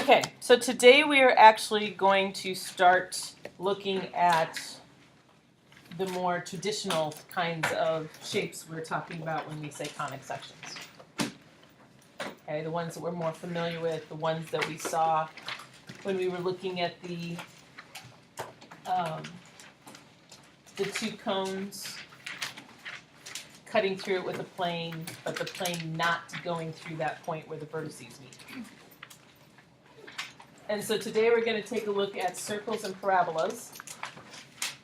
Okay, so today we are actually going to start looking at the more traditional kinds of shapes we're talking about when we say conic sections. Okay, the ones that we're more familiar with, the ones that we saw when we were looking at the two cones cutting through it with a plane, but the plane not going through that point where the vertices meet. And so today we're going to take a look at circles and parabolas.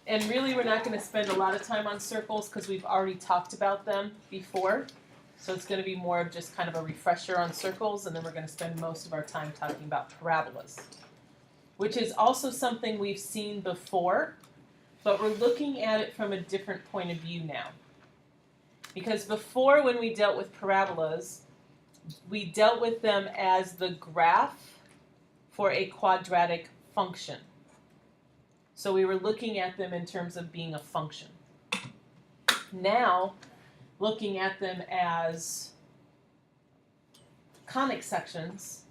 And really we're not going to spend a lot of time on circles because we've already talked about them before. So it's going to be more of just kind of a refresher on circles, and then we're going to spend most of our time talking about parabolas, which is also something we've seen before, but we're looking at it from a different point of view now. Because before, when we dealt with parabolas, we dealt with them as the graph for a quadratic function. So we were looking at them in terms of being a function. Now, looking at them as conic sections,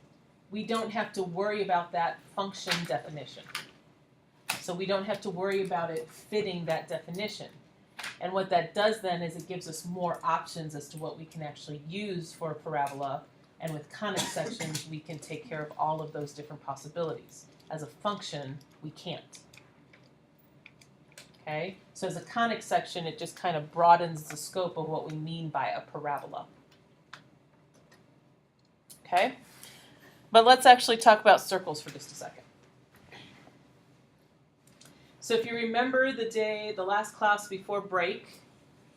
we don't have to worry about that function definition. So we don't have to worry about it fitting that definition. And what that does then is it gives us more options as to what we can actually use for a parabola. And with conic sections, we can take care of all of those different possibilities. As a function, we can't. Okay? So as a conic section, it just kind of broadens the scope of what we mean by a parabola. Okay? But let's actually talk about circles for just a second. So if you remember the last class before break,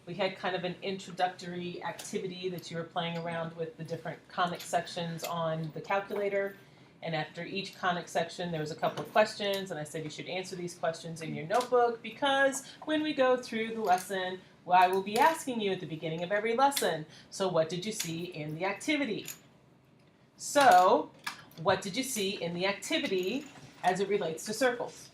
we had kind of an introductory activity that you were playing around with the different conic sections on the calculator. And after each conic section, there was a couple of questions, and I said you should answer these questions in your notebook because when we go through the lesson, well, I will be asking you at the beginning of every lesson, so what did you see in the activity? So, what did you see in the activity as it relates to circles?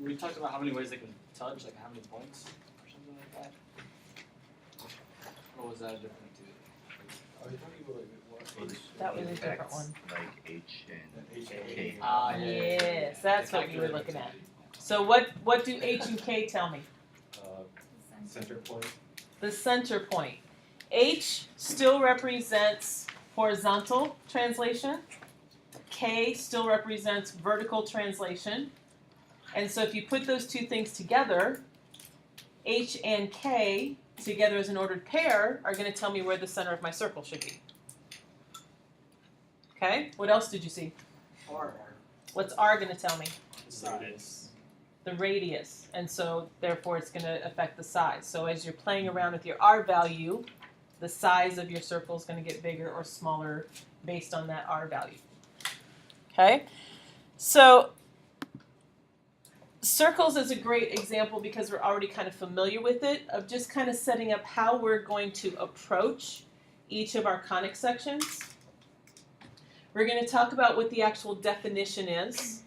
We talked about how many ways they can touch, like how many points or something like that. Or was that a different activity? Are you talking about like what? That was a different one. Like H and K. Yes, that's what you were looking at. So what do H and K tell me? Center point. The center point. H still represents horizontal translation. K still represents vertical translation. And so if you put those two things together, H and K together as an ordered pair are going to tell me where the center of my circle should be. Okay, what else did you see? R. What's R going to tell me? The size. The radius. And so therefore it's going to affect the size. So as you're playing around with your R value, the size of your circle is going to get bigger or smaller based on that R value. Okay, so circles is a great example because we're already kind of familiar with it, of just kind of setting up how we're going to approach each of our conic sections. We're going to talk about what the actual definition is.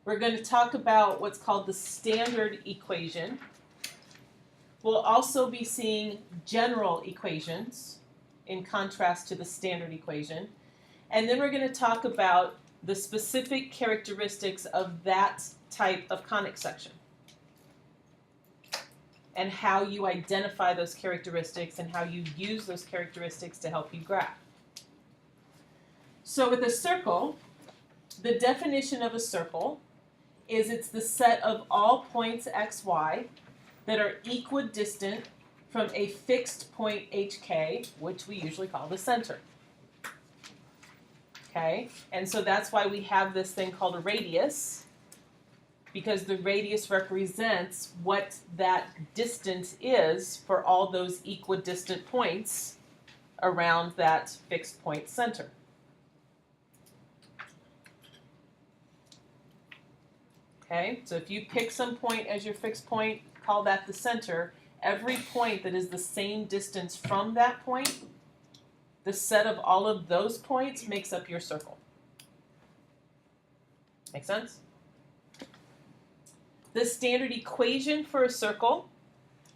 We're going to talk about what's called the standard equation. We'll also be seeing general equations in contrast to the standard equation. And then we're going to talk about the specific characteristics of that type of conic section and how you identify those characteristics and how you use those characteristics to help you graph. So with a circle, the definition of a circle is it's the set of all points xy that are equidistant from a fixed point hk, which we usually call the center. Okay, and so that's why we have this thing called a radius, because the radius represents what that distance is for all those equidistant points around that fixed point center. Okay, so if you pick some point as your fixed point, call that the center. Every point that is the same distance from that point the set of all of those points makes up your circle. Make sense? The standard equation for a circle,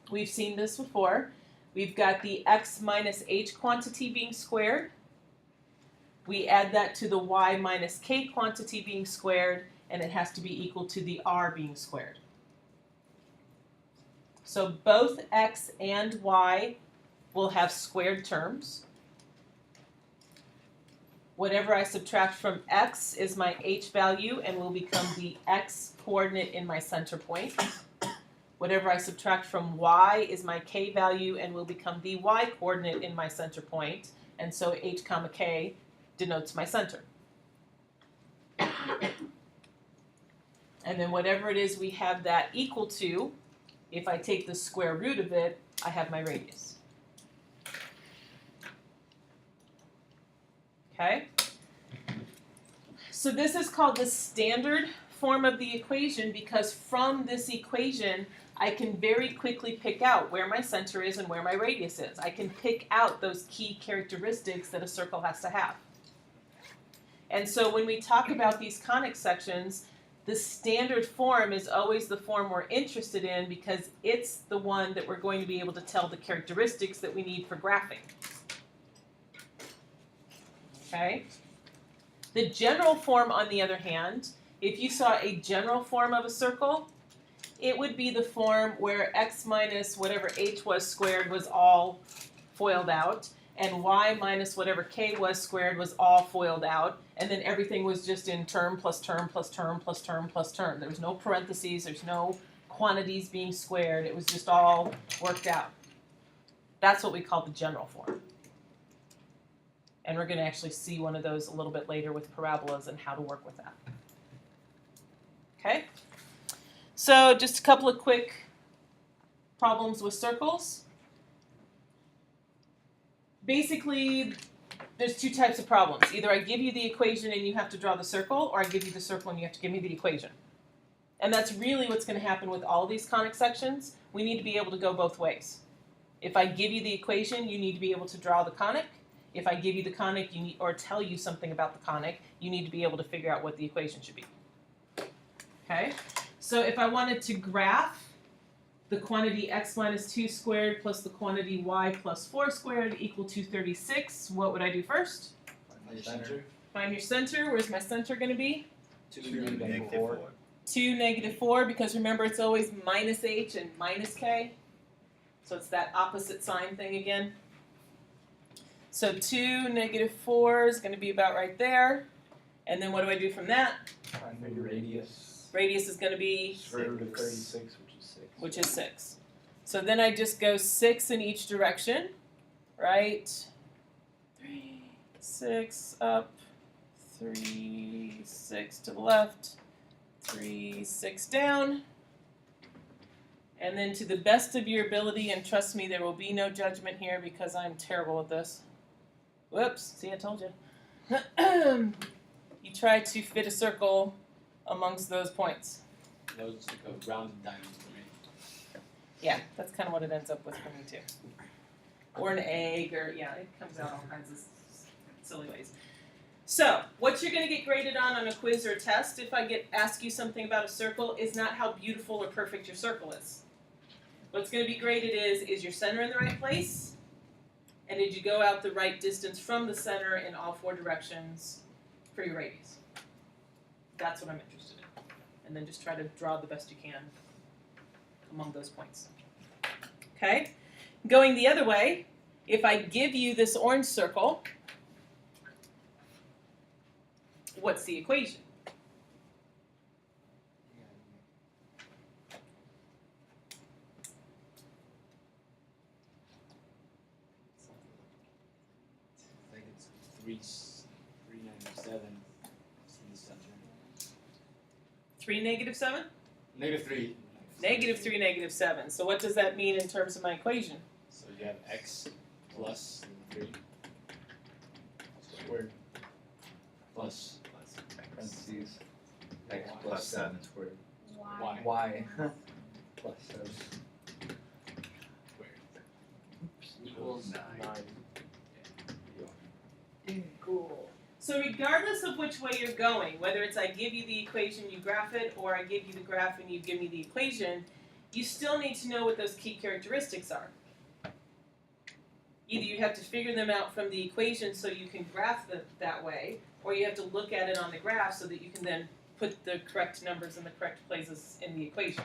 we've seen this before. We've got the x minus h quantity being squared. We add that to the y minus k quantity being squared, and it has to be equal to the r being squared. So both x and y will have squared terms. Whatever I subtract from x is my h value and will become the x coordinate in my center point. Whatever I subtract from y is my k value and will become the y coordinate in my center point. And so h comma k denotes my center. And then whatever it is we have that equal to, if I take the square root of it, I have my radius. Okay? So this is called the standard form of the equation because from this equation, I can very quickly pick out where my center is and where my radius is. I can pick out those key characteristics that a circle has to have. And so when we talk about these conic sections, the standard form is always the form we're interested in because it's the one that we're going to be able to tell the characteristics that we need for graphing. Okay? The general form, on the other hand, if you saw a general form of a circle, it would be the form where x minus whatever h was squared was all FOILed out, and y minus whatever k was squared was all FOILed out, and then everything was just in term plus term plus term plus term plus term. There was no parentheses, there's no quantities being squared, it was just all worked out. That's what we call the general form. And we're going to actually see one of those a little bit later with parabolas and how to work with that. Okay? So just a couple of quick problems with circles. Basically, there's two types of problems. Either I give you the equation and you have to draw the circle, or I give you the circle and you have to give me the equation. And that's really what's going to happen with all these conic sections. We need to be able to go both ways. If I give you the equation, you need to be able to draw the conic. If I give you the conic or tell you something about the conic, you need to be able to figure out what the equation should be. Okay? So if I wanted to graph the quantity x minus 2 squared plus the quantity y plus 4 squared equal to 36, what would I do first? Find your center. Find your center. Where's my center going to be? 2 negative 4. 2, negative 4, because remember it's always minus h and minus k. So it's that opposite sign thing again. So 2, negative 4 is going to be about right there. And then what do I do from that? Find your radius. Radius is going to be, Square root of 36, which is 6. So then I just go 6 in each direction, right? 3, 6 up, 3, 6 to the left, 3, 6 down. And then to the best of your ability, and trust me, there will be no judgment here because I'm terrible at this. Whoops, see, I told you. You try to fit a circle amongst those points. That was just like a rounded diamond for me. Yeah, that's kind of what it ends up with for me too. Or an egg, or yeah, it comes out all kinds of silly ways. So, what you're going to get graded on a quiz or a test, if I ask you something about a circle, is not how beautiful or perfect your circle is. What's going to be graded is your center in the right place? And did you go out the right distance from the center in all 4 directions for your radius? That's what I'm interested in. And then just try to draw the best you can among those points. Okay? Going the other way, if I give you this orange circle, what's the equation? I think it's 397. It's in the center. 3, negative 7? Negative 3. Negative 3, negative 7. So what does that mean in terms of my equation? So you have x plus 3 squared plus parentheses, x plus 7 squared. y Y plus 7 equals 9. So regardless of which way you're going, whether it's I give you the equation, you graph it, or I give you the graph and you give me the equation, you still need to know what those key characteristics are. Either you have to figure them out from the equation so you can graph them that way, or you have to look at it on the graph so that you can then put the correct numbers in the correct places in the equation.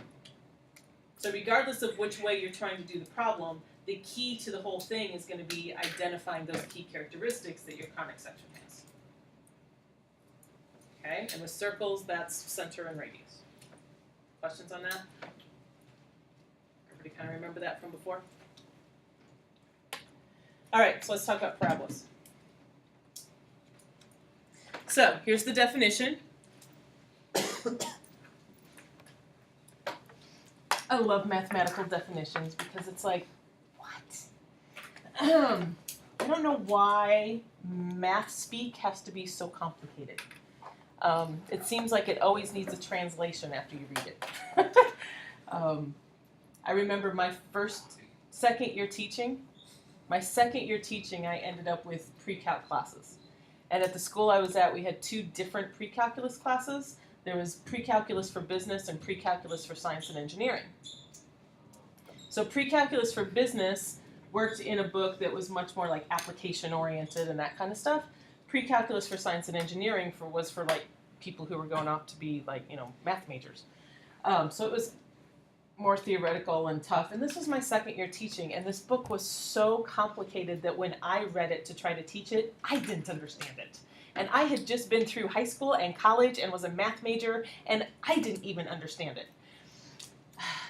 So regardless of which way you're trying to do the problem, the key to the whole thing is going to be identifying those key characteristics that your conic section has. Okay, and with circles, that's center and radius. Questions on that? Everybody kind of remember that from before? All right, so let's talk about parabolas. So here's the definition. I love mathematical definitions because it's like, what? I don't know why math speak has to be so complicated. It seems like it always needs a translation after you read it. I remember my second year teaching, I ended up with pre-calc classes. And at the school I was at, we had 2 different pre-calculus classes. There was pre-calculus for business and pre-calculus for science and engineering. So pre-calculus for business worked in a book that was much more like application oriented and that kind of stuff. Pre-calculus for science and engineering was for like people who were going off to be like, math majors. So it was more theoretical and tough. And this was my second year teaching, and this book was so complicated that when I read it to try to teach it, I didn't understand it. And I had just been through high school and college and was a math major, and I didn't even understand it.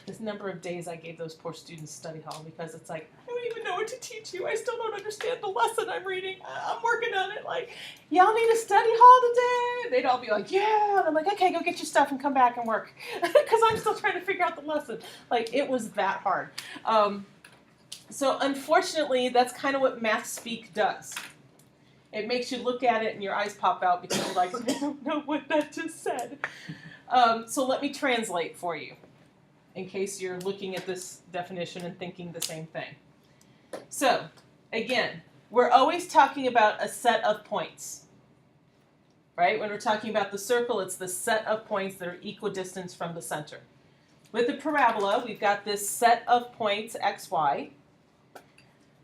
This number of days I gave those poor students study hall because it's like, I don't even know what to teach you. I still don't understand the lesson I'm reading. I'm working on it. Like, y'all need a study hall today? They'd all be like, yeah. And I'm like, okay, go get your stuff and come back and work. Because I'm still trying to figure out the lesson. Like, it was that hard. So unfortunately, that's kind of what math speak does. It makes you look at it and your eyes pop out because you're like, I don't know what that just said. So let me translate for you, in case you're looking at this definition and thinking the same thing. So, again, we're always talking about a set of points, right? When we're talking about the circle, it's the set of points that are equidistant from the center. With the parabola, we've got this set of points, x, y,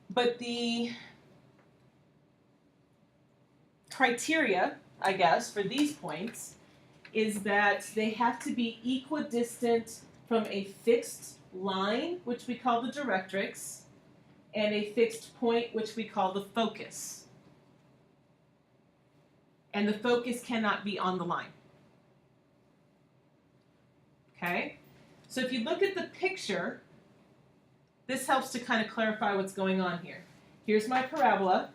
but the criteria, I guess, for these points is that they have to be equidistant from a fixed line, which we call the directrix, and a fixed point, which we call the focus. And the focus cannot be on the line. Okay? So if you look at the picture, this helps to kind of clarify what's going on here. Here's my parabola.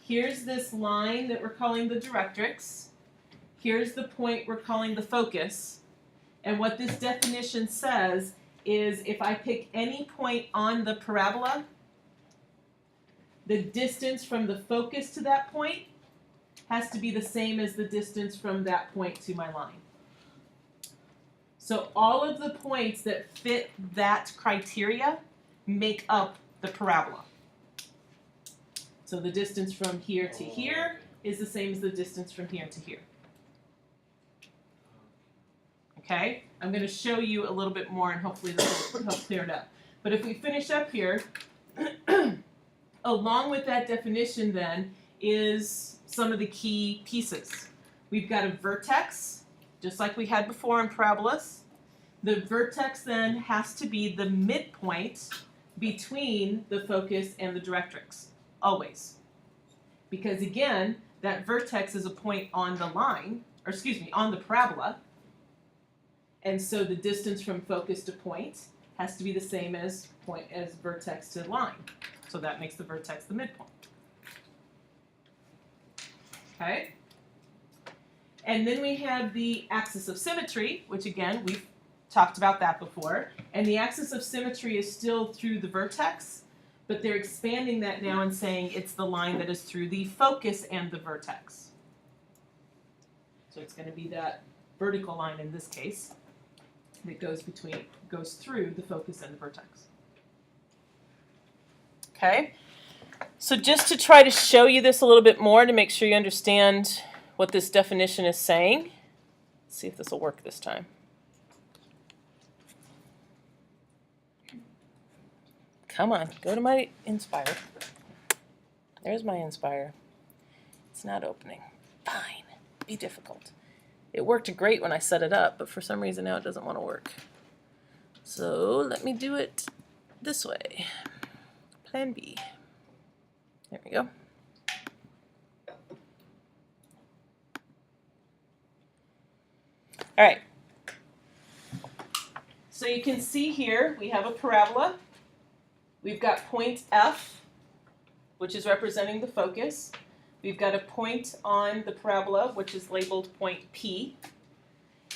Here's this line that we're calling the directrix. Here's the point we're calling the focus. And what this definition says is if I pick any point on the parabola, the distance from the focus to that point has to be the same as the distance from that point to my line. So all of the points that fit that criteria make up the parabola. So the distance from here to here is the same as the distance from here to here. Okay, I'm going to show you a little bit more and hopefully this will help clear it up. But if we finish up here, along with that definition then is some of the key pieces. We've got a vertex, just like we had before in parabolas. The vertex then has to be the midpoint between the focus and the directrix, always. Because again, that vertex is a point on the line, or excuse me, on the parabola. And so the distance from focus to point has to be the same as vertex to line. So that makes the vertex the midpoint. Okay? And then we have the axis of symmetry, which again, we've talked about that before. And the axis of symmetry is still through the vertex, but they're expanding that now and saying it's the line that is through the focus and the vertex. So it's going to be that vertical line in this case that goes through the focus and the vertex. Okay? So just to try to show you this a little bit more to make sure you understand what this definition is saying, let's see if this will work this time. Come on, go to my Inspire. There's my Inspire. It's not opening. Fine, be difficult. It worked great when I set it up, but for some reason now it doesn't want to work. So let me do it this way. Plan B. There we go. All right. So you can see here we have a parabola. We've got point F, which is representing the focus. We've got a point on the parabola, which is labeled point P.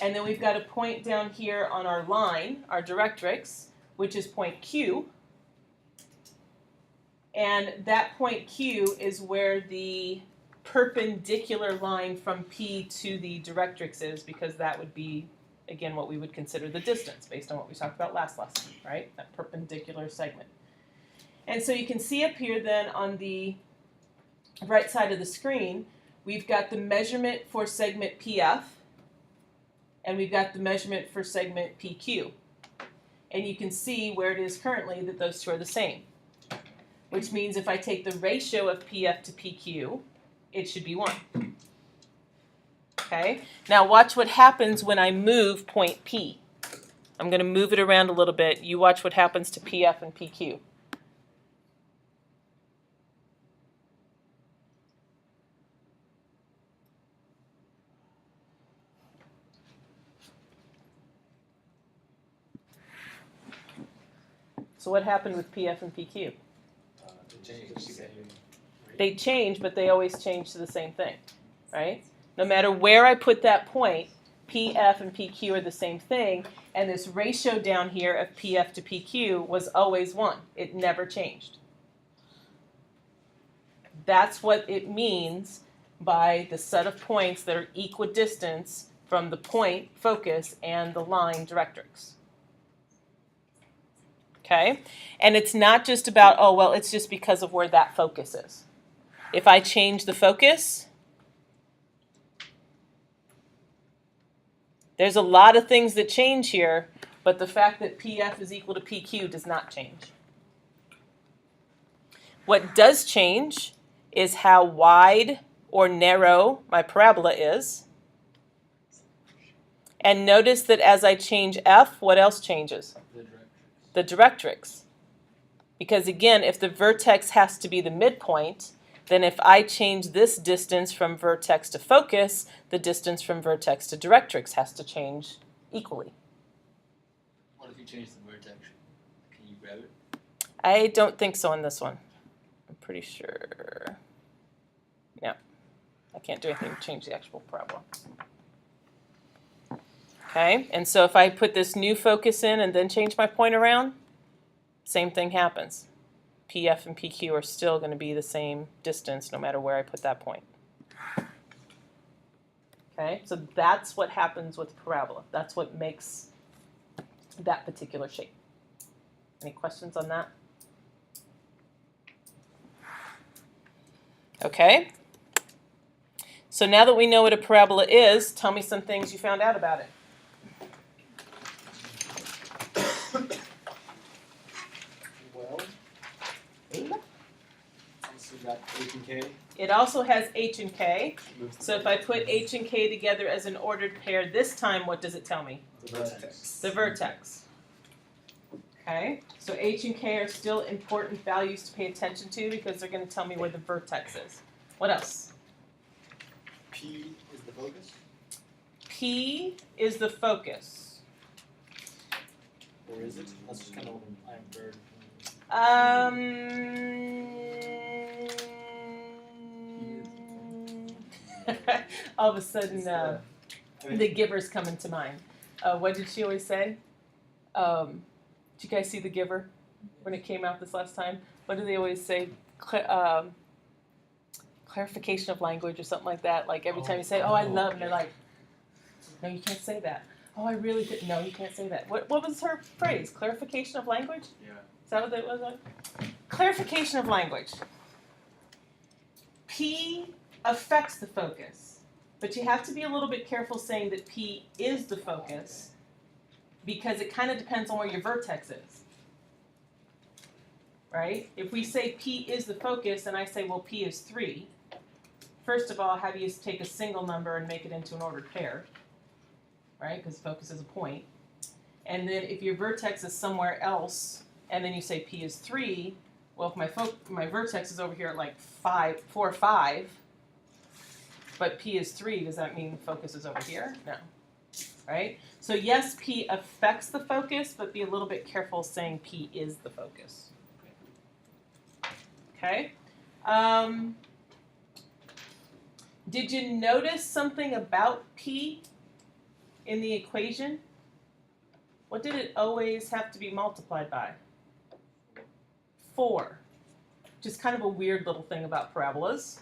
And then we've got a point down here on our line, our directrix, which is point Q. And that point Q is where the perpendicular line from P to the directrix is, because that would be, again, what we would consider the distance based on what we talked about last lesson, right? That perpendicular segment. And so you can see up here then on the right side of the screen, we've got the measurement for segment PF, and we've got the measurement for segment PQ. And you can see where it is currently that those two are the same, which means if I take the ratio of PF to PQ, it should be 1. Okay? Now watch what happens when I move point P. I'm going to move it around a little bit. You watch what happens to PF and PQ. So what happened with PF and PQ? They change, but they always change to the same thing, right? No matter where I put that point, PF and PQ are the same thing, and this ratio down here of PF to PQ was always 1. It never changed. That's what it means by the set of points that are equidistant from the point focus and the line directrix. Okay? And it's not just about, oh, well, it's just because of where that focus is. If I change the focus, there's a lot of things that change here, but the fact that PF is equal to PQ does not change. What does change is how wide or narrow my parabola is. And notice that as I change F, what else changes? The directrix. Because again, if the vertex has to be the midpoint, then if I change this distance from vertex to focus, the distance from vertex to directrix has to change equally. What if you change the vertex? Can you grab it? I don't think so on this one. I'm pretty sure. No, I can't do anything to change the actual parabola. Okay, and so if I put this new focus in and then change my point around, same thing happens. PF and PQ are still going to be the same distance no matter where I put that point. Okay, so that's what happens with parabola. That's what makes that particular shape. Any questions on that? Okay. So now that we know what a parabola is, tell me some things you found out about it. Well, also got H and K. It also has H and K. So if I put H and K together as an ordered pair this time, what does it tell me? The vertex. The vertex. Okay, so H and K are still important values to pay attention to because they're going to tell me where the vertex is. What else? P is the focus. P is the focus. Or is it? That's just kind of I'm bird. All of a sudden, the giver's coming to mind. What did she always say? Did you guys see The Giver when it came out this last time? What do they always say? Clarification of language or something like that. Like every time you say, "Oh, I love," and they're like, "No, you can't say that." "Oh, I really could." "No, you can't say that." What was her phrase? Clarification of language? Yeah. Is that what it was? Clarification of language. P affects the focus, but you have to be a little bit careful saying that P is the focus, because it kind of depends on where your vertex is. Right? If we say P is the focus and I say, well, P is 3, first of all, how do you take a single number and make it into an ordered pair? Right? Because focus is a point. And then if your vertex is somewhere else and then you say P is 3, well, if my vertex is over here at like 4 or 5, but P is 3, does that mean focus is over here? No. Right? So yes, P affects the focus, but be a little bit careful saying P is the focus. Okay? Did you notice something about P in the equation? What did it always have to be multiplied by? 4. Which is kind of a weird little thing about parabolas,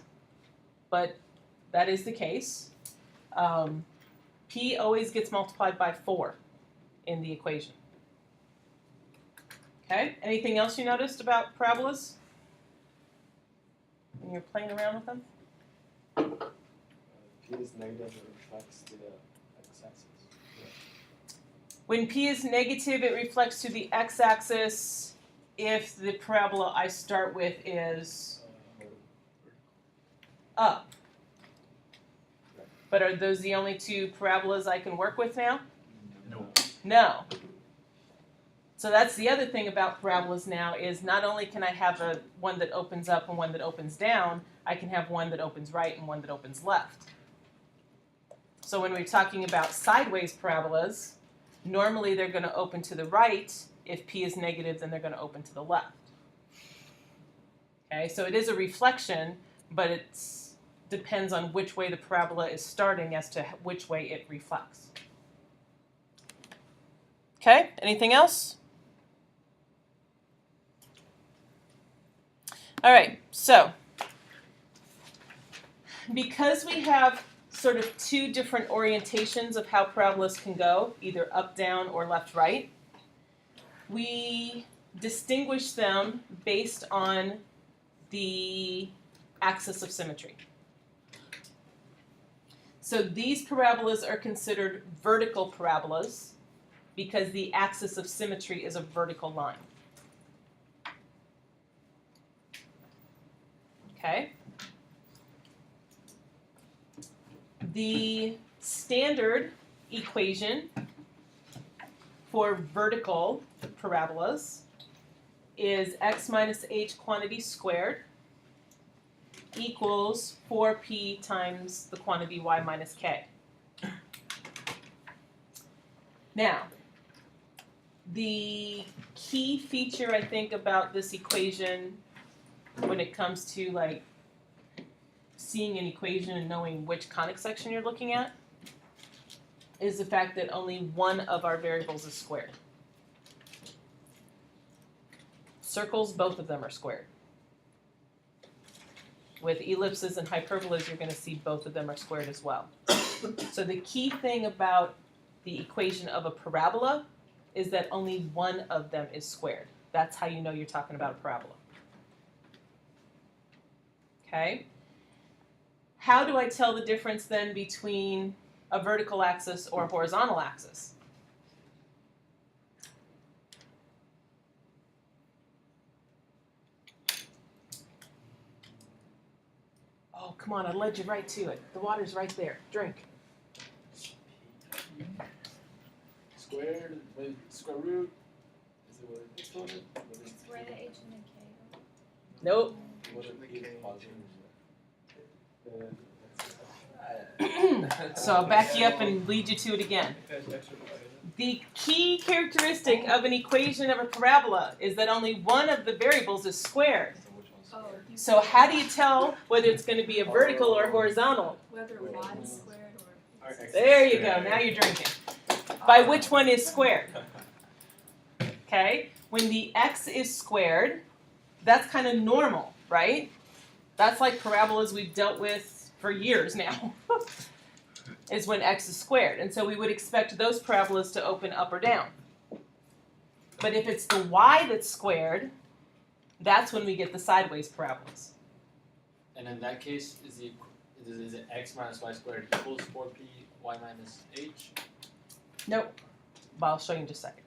but that is the case. P always gets multiplied by 4 in the equation. Okay, anything else you noticed about parabolas when you're playing around with them? P is negative, it reflects to the x-axis. When P is negative, it reflects to the x-axis if the parabola I start with is up. But are those the only 2 parabolas I can work with now? No. No. So that's the other thing about parabolas now is not only can I have one that opens up and one that opens down, I can have one that opens right and one that opens left. So when we're talking about sideways parabolas, normally they're going to open to the right. If P is negative, then they're going to open to the left. Okay, so it is a reflection, but it depends on which way the parabola is starting as to which way it reflects. Okay, anything else? All right, so because we have sort of 2 different orientations of how parabolas can go, either up, down, or left, right, we distinguish them based on the axis of symmetry. So these parabolas are considered vertical parabolas because the axis of symmetry is a vertical line. Okay? The standard equation for vertical parabolas is x minus h quantity squared equals 4p times the quantity y minus k. Now, the key feature I think about this equation when it comes to like seeing an equation and knowing which conic section you're looking at is the fact that only one of our variables is squared. Circles, both of them are squared. With ellipses and hyperbolas, you're going to see both of them are squared as well. So the key thing about the equation of a parabola is that only one of them is squared. That's how you know you're talking about a parabola. Okay? How do I tell the difference then between a vertical axis or a horizontal axis? Oh, come on, I led you right to it. The water's right there. Drink. Squared with square root. Is it what it's called? It's where the H and the K are. Nope. What it is positive. So I'll back you up and lead you to it again. The key characteristic of an equation of a parabola is that only one of the variables is squared. Oh, So how do you tell whether it's going to be a vertical or horizontal? whether y is squared or. There you go. Now you're drinking. By which one is squared? Okay. When the x is squared, that's kind of normal, right? That's like parabolas we've dealt with for years now, is when x is squared. And so we would expect those parabolas to open up or down. But if it's the y that's squared, that's when we get the sideways parabolas. And in that case, is it x minus y squared equals 4p y minus h? Nope. But I'll show you in just a second.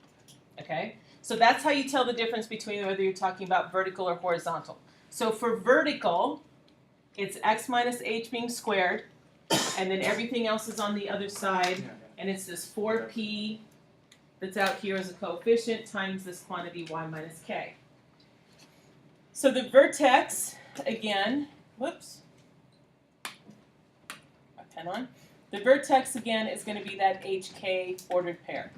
Okay? So that's how you tell the difference between whether you're talking about vertical or horizontal. So for vertical, it's x minus h being squared, and then everything else is on the other side, and it's this 4p that's out here as a coefficient times this quantity y minus k. So the vertex, again, whoops, my pen on. The vertex, again, is going to be that hk ordered pair.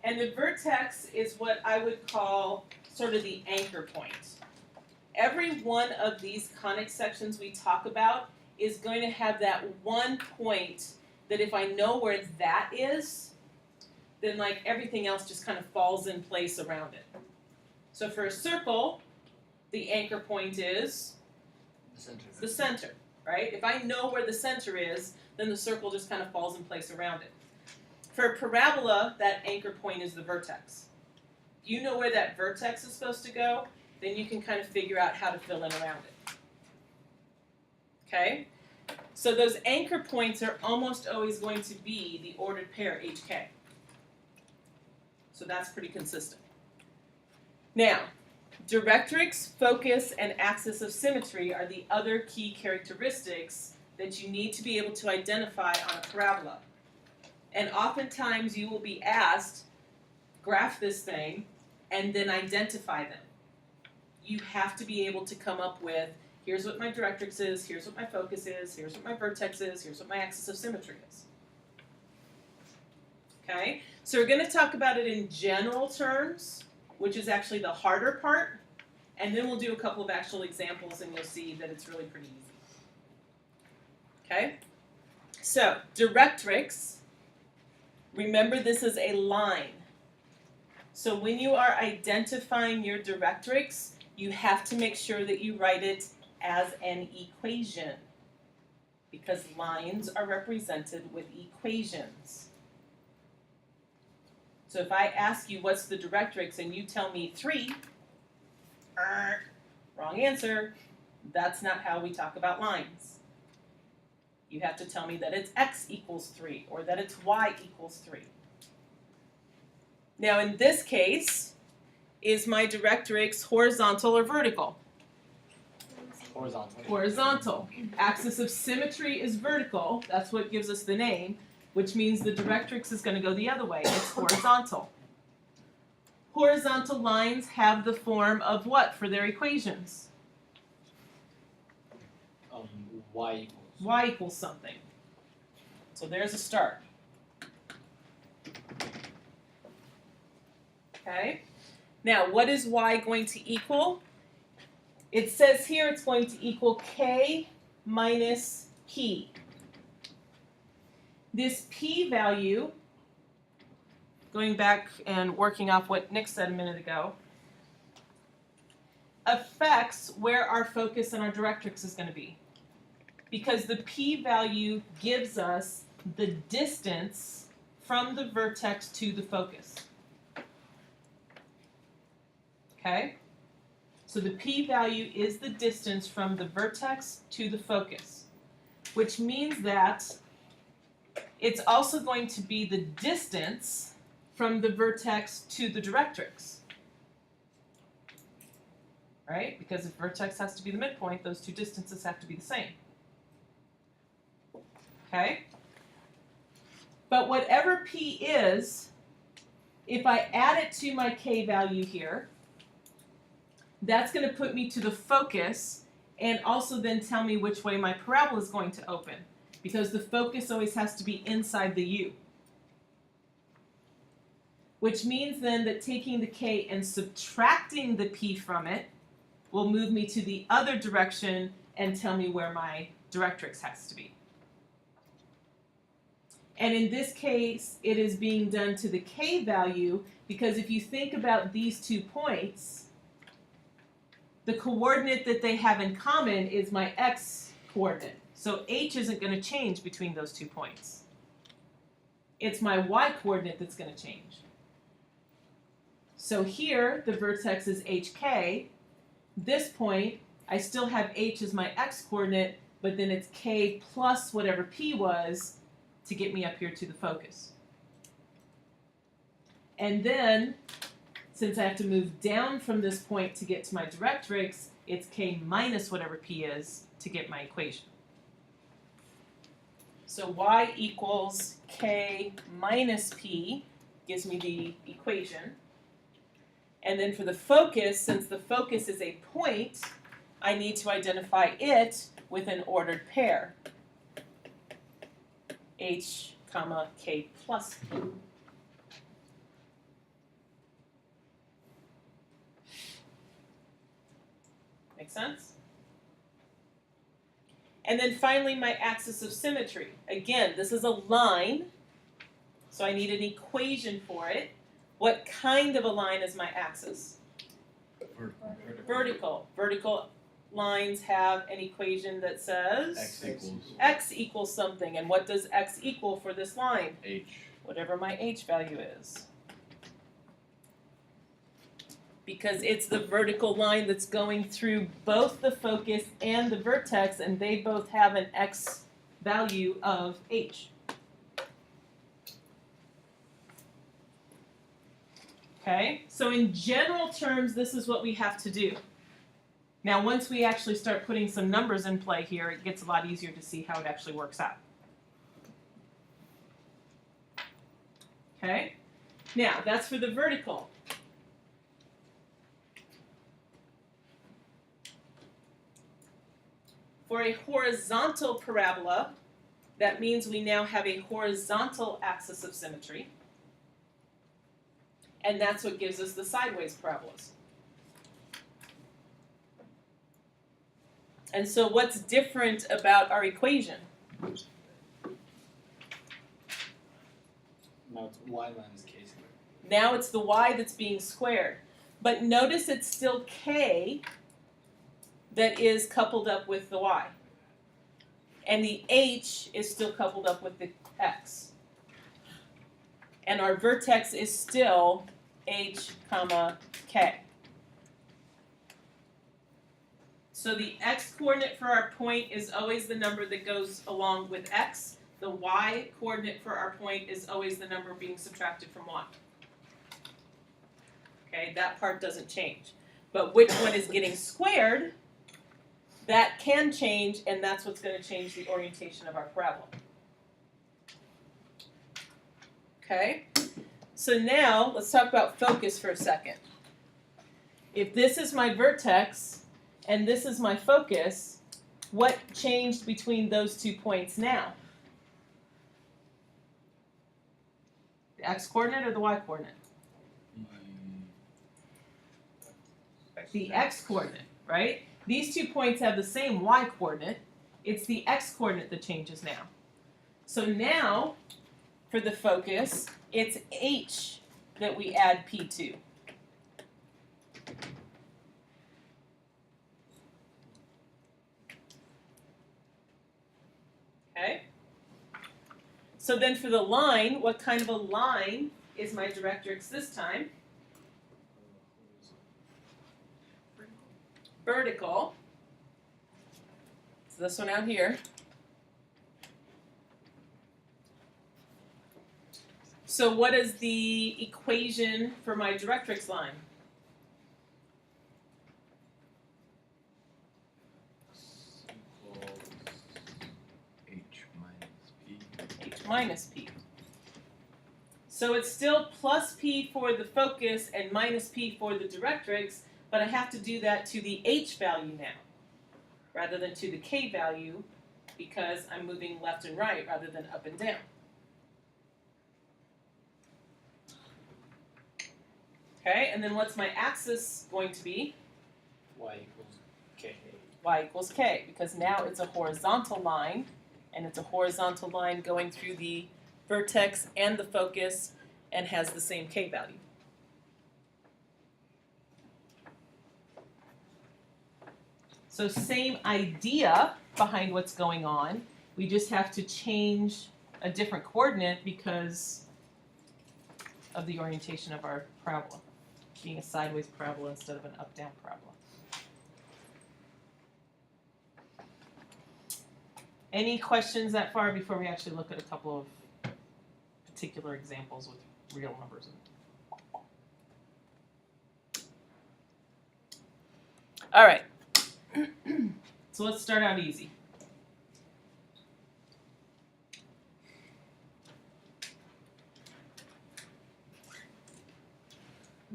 And the vertex is what I would call sort of the anchor point. Every one of these conic sections we talk about is going to have that one point that if I know where that is, then like everything else just kind of falls in place around it. So for a circle, the anchor point is the center, right? If I know where the center is, then the circle just kind of falls in place around it. For a parabola, that anchor point is the vertex. If you know where that vertex is supposed to go, then you can kind of figure out how to fill in around it. Okay? So those anchor points are almost always going to be the ordered pair HK. So that's pretty consistent. Now, directrix, focus, and axis of symmetry are the other key characteristics that you need to be able to identify on a parabola. And oftentimes you will be asked, graph this thing, and then identify them. You have to be able to come up with, here's what my directrix is, here's what my focus is, here's what my vertex is, here's what my axis of symmetry is. Okay? So we're going to talk about it in general terms, which is actually the harder part, and then we'll do a couple of actual examples and you'll see that it's really pretty easy. Okay? So, directrix, remember this is a line. So when you are identifying your directrix, you have to make sure that you write it as an equation, because lines are represented with equations. So if I ask you what's the directrix and you tell me 3, wrong answer. That's not how we talk about lines. You have to tell me that it's x equals 3 or that it's y equals 3. Now in this case, is my directrix horizontal or vertical? Horizontal. Horizontal. Axis of symmetry is vertical. That's what gives us the name, which means the directrix is going to go the other way. It's horizontal. Horizontal lines have the form of what for their equations? Y equals. Y equals something. So there's a start. Okay. Now, what is y going to equal? It says here it's going to equal k minus p. This p value, going back and working off what Nick said a minute ago, affects where our focus and our directrix is going to be. Because the p value gives us the distance from the vertex to the focus. Okay? So the p value is the distance from the vertex to the focus, which means that it's also going to be the distance from the vertex to the directrix. Right? Because if vertex has to be the midpoint, those two distances have to be the same. Okay? But whatever p is, if I add it to my k value here, that's going to put me to the focus and also then tell me which way my parabola is going to open, because the focus always has to be inside the U. Which means then that taking the k and subtracting the p from it will move me to the other direction and tell me where my directrix has to be. And in this case, it is being done to the k value, because if you think about these 2 points, the coordinate that they have in common is my x coordinate. So h isn't going to change between those 2 points. It's my y coordinate that's going to change. So here, the vertex is hk. This point I still have h as my x-coordinate, but then it's k plus whatever p was to get me up here to the focus. And then, since I have to move down from this point to get to my directrix, it's k minus whatever p is to get my equation. So y equals k minus p gives me the equation. And then for the focus, since the focus is a point, I need to identify it with an ordered pair. H, comma, k plus p. Make sense? And then finally, my axis of symmetry. Again, this is a line, so I need an equation for it. What kind of a line is my axis? Vertical. Vertical lines have an equation that says x equals something. And what does x equal for this line? H. Whatever my h value is. Because it's the vertical line that's going through both the focus and the vertex, and they both have an x value of h. Okay, so in general terms, this is what we have to do. Now, once we actually start putting some numbers in play here, it gets a lot easier to see how it actually works out. Okay, now that's for the vertical. For a horizontal parabola, that means we now have a horizontal axis of symmetry. And that's what gives us the sideways parabolas. And so what's different about our equation? Now it's y minus k squared. Now it's the y that's being squared. But notice it's still k that is coupled up with the y. And the h is still coupled up with the x. And our vertex is still h, comma, k. So the x-coordinate for our point is always the number that goes along with x. The y-coordinate for our point is always the number being subtracted from y. Okay, that part doesn't change. But which one is getting squared, that can change, and that's what's going to change the orientation of our parabola. Okay? So now, let's talk about focus for a second. If this is my vertex, and this is my focus, what changed between those 2 points now? The x-coordinate or the y-coordinate? The x-coordinate, right? These 2 points have the same y-coordinate. It's the x-coordinate that changes now. So now, for the focus, it's h that we add p to. Okay? So then for the line, what kind of a line is my directrix this time? Vertical. So this one out here. So what is the equation for my directrix line? H minus P. H minus P. So it's still plus P for the focus and minus P for the directrix, but I have to do that to the H value now, rather than to the K value, because I'm moving left and right rather than up and down. Okay, and then what's my axis going to be? Y equals k. Y equals K, because now it's a horizontal line, and it's a horizontal line going through the vertex and the focus and has the same K value. So same idea behind what's going on. We just have to change a different coordinate because of the orientation of our parabola, being a sideways parabola instead of an up-down parabola. Any questions that far before we actually look at a couple of particular examples with real numbers in it? All right. So let's start out easy.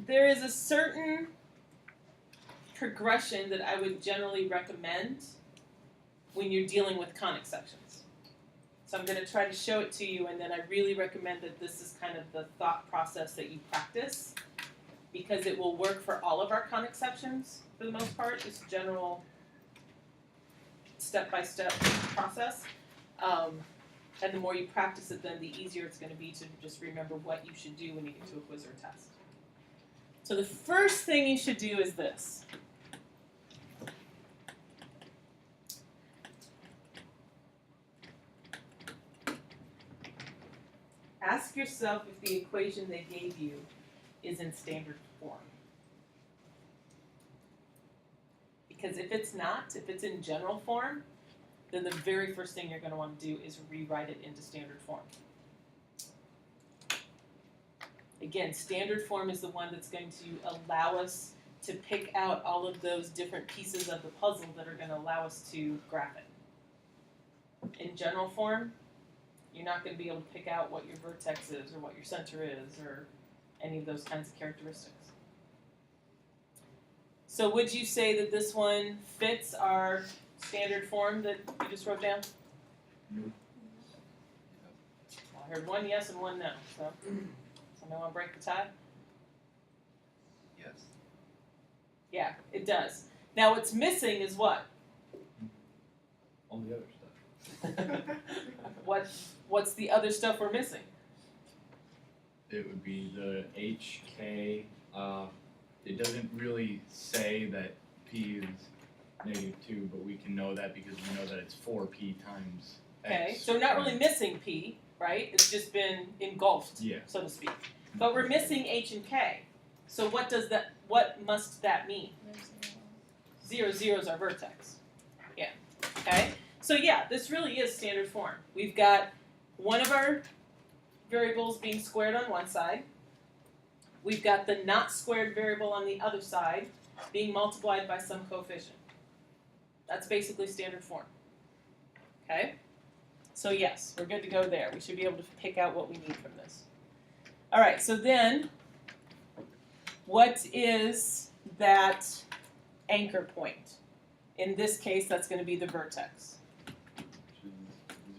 There is a certain progression that I would generally recommend when you're dealing with conic sections. So I'm going to try to show it to you, and then I really recommend that this is kind of the thought process that you practice, because it will work for all of our conic sections for the most part. It's a general step-by-step process. And the more you practice it, then the easier it's going to be to just remember what you should do when you get to a quiz or test. So the first thing you should do is this. Ask yourself if the equation they gave you is in standard form. Because if it's not, if it's in general form, then the very first thing you're going to want to do is rewrite it into standard form. Again, standard form is the one that's going to allow us to pick out all of those different pieces of the puzzle that are going to allow us to graph it. In general form, you're not going to be able to pick out what your vertex is or what your center is or any of those kinds of characteristics. So would you say that this one fits our standard form that you just wrote down? Nope. I heard one yes and one no. So somebody want to break the tie? Yes. Yeah, it does. Now what's missing is what? All the other stuff. What's the other stuff we're missing? It would be the HK. It doesn't really say that P is -2, but we can know that because we know that it's 4P times Okay, X. so we're not really missing P, right? It's just been engulfed, Yeah. so to speak. But we're missing H and K. So what must that mean? 0, 0 is our vertex. Yeah. Okay? So yeah, this really is standard form. We've got one of our variables being squared on one side. We've got the not squared variable on the other side being multiplied by some coefficient. That's basically standard form. Okay? So yes, we're good to go there. We should be able to pick out what we need from this. All right, so then what is that anchor point? In this case, that's going to be the vertex. Which is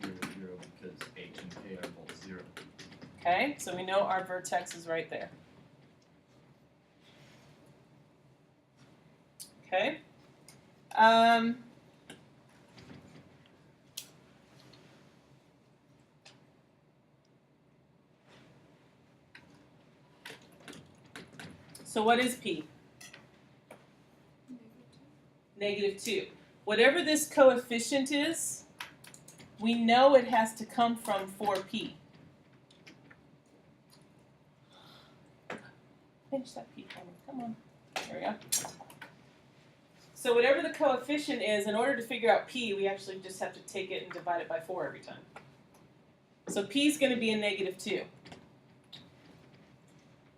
0, 0 because H and K are both 0. Okay, so we know our vertex is right there. Okay. So what is P? -2. Whatever this coefficient is, we know it has to come from 4P. Finish that P for me. Come on. There we go. So whatever the coefficient is, in order to figure out P, we actually just have to take it and divide it by 4 every time. So P is going to be a -2.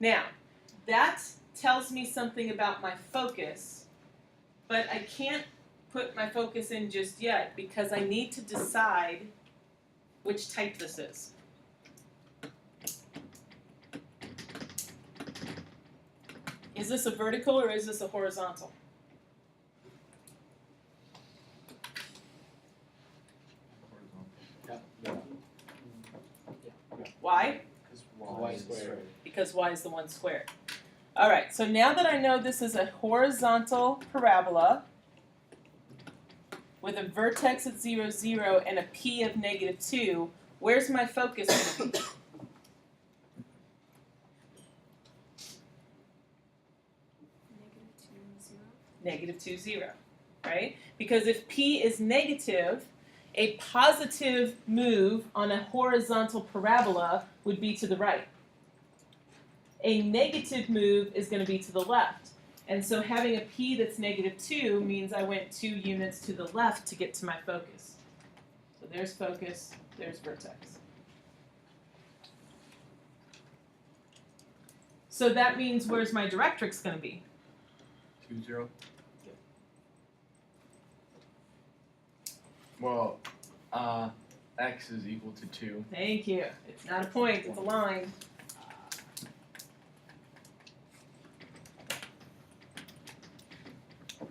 Now, that tells me something about my focus, but I can't put my focus in just yet because I need to decide which type this is. Is this a vertical or is this a horizontal? Horizontal. Why? Because y squared. Because y is the 1 squared. All right, so now that I know this is a horizontal parabola with a vertex at 0, 0 and a P of -2, where's my focus going to be? -2, 0, right? Because if P is negative, a positive move on a horizontal parabola would be to the right. A negative move is going to be to the left. And so having a P that's -2 means I went 2 units to the left to get to my focus. So there's focus, there's vertex. So that means where's my directrix going to be? 2, 0. Well, x is equal to 2. Thank you. It's not a point, it's a line.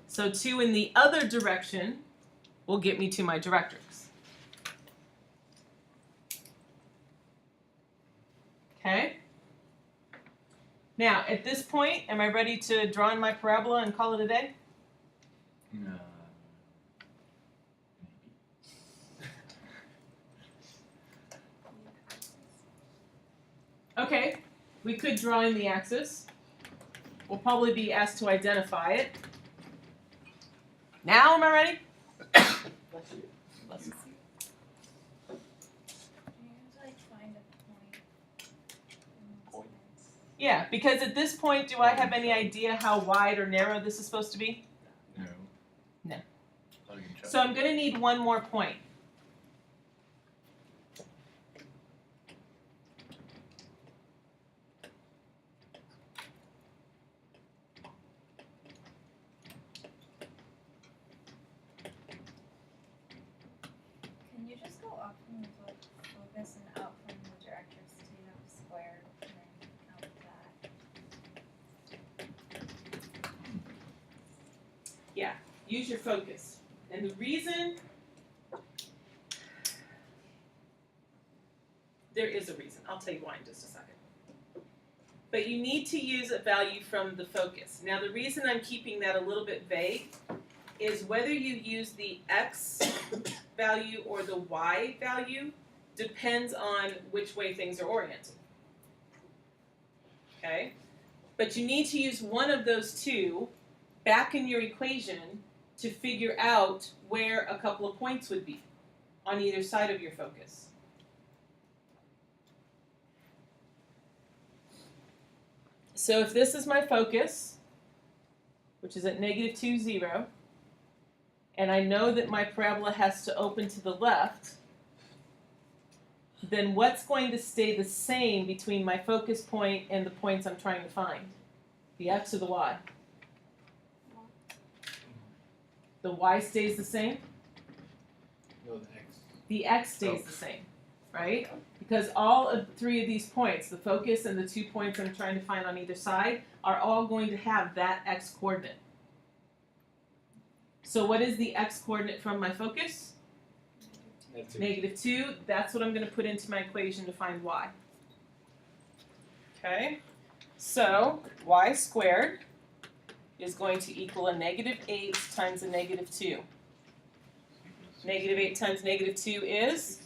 So 2 in the other direction will get me to my directrix. Okay? Now, at this point, am I ready to draw in my parabola and call it a day? Maybe. Okay, we could draw in the axis. We'll probably be asked to identify it. Now, am I ready? You have to like find a point. Yeah, because at this point, do I have any idea how wide or narrow this is supposed to be? No. No. Plug and chug. So I'm going to need one more point. Can you just go up from the focus and out from the directrix so you have a square and then out that? Use your focus. And the reason, there is a reason. I'll tell you why in just a second. But you need to use a value from the focus. Now the reason I'm keeping that a little bit vague is whether you use the x value or the y value depends on which way things are oriented. Okay? But you need to use one of those two back in your equation to figure out where a couple of points would be on either side of your focus. So if this is my focus, which is at -2, 0, and I know that my parabola has to open to the left, then what's going to stay the same between my focus point and the points I'm trying to find? The x or the y? The y stays the same? No, the X. The x stays the same, right? Because all of 3 of these points, the focus and the 2 points I'm trying to find on either side, are all going to have that x coordinate. So what is the x coordinate from my focus? -2. That's what I'm going to put into my equation to find y. Okay? So y squared is going to equal a -8 times a -2. -8 times -2 is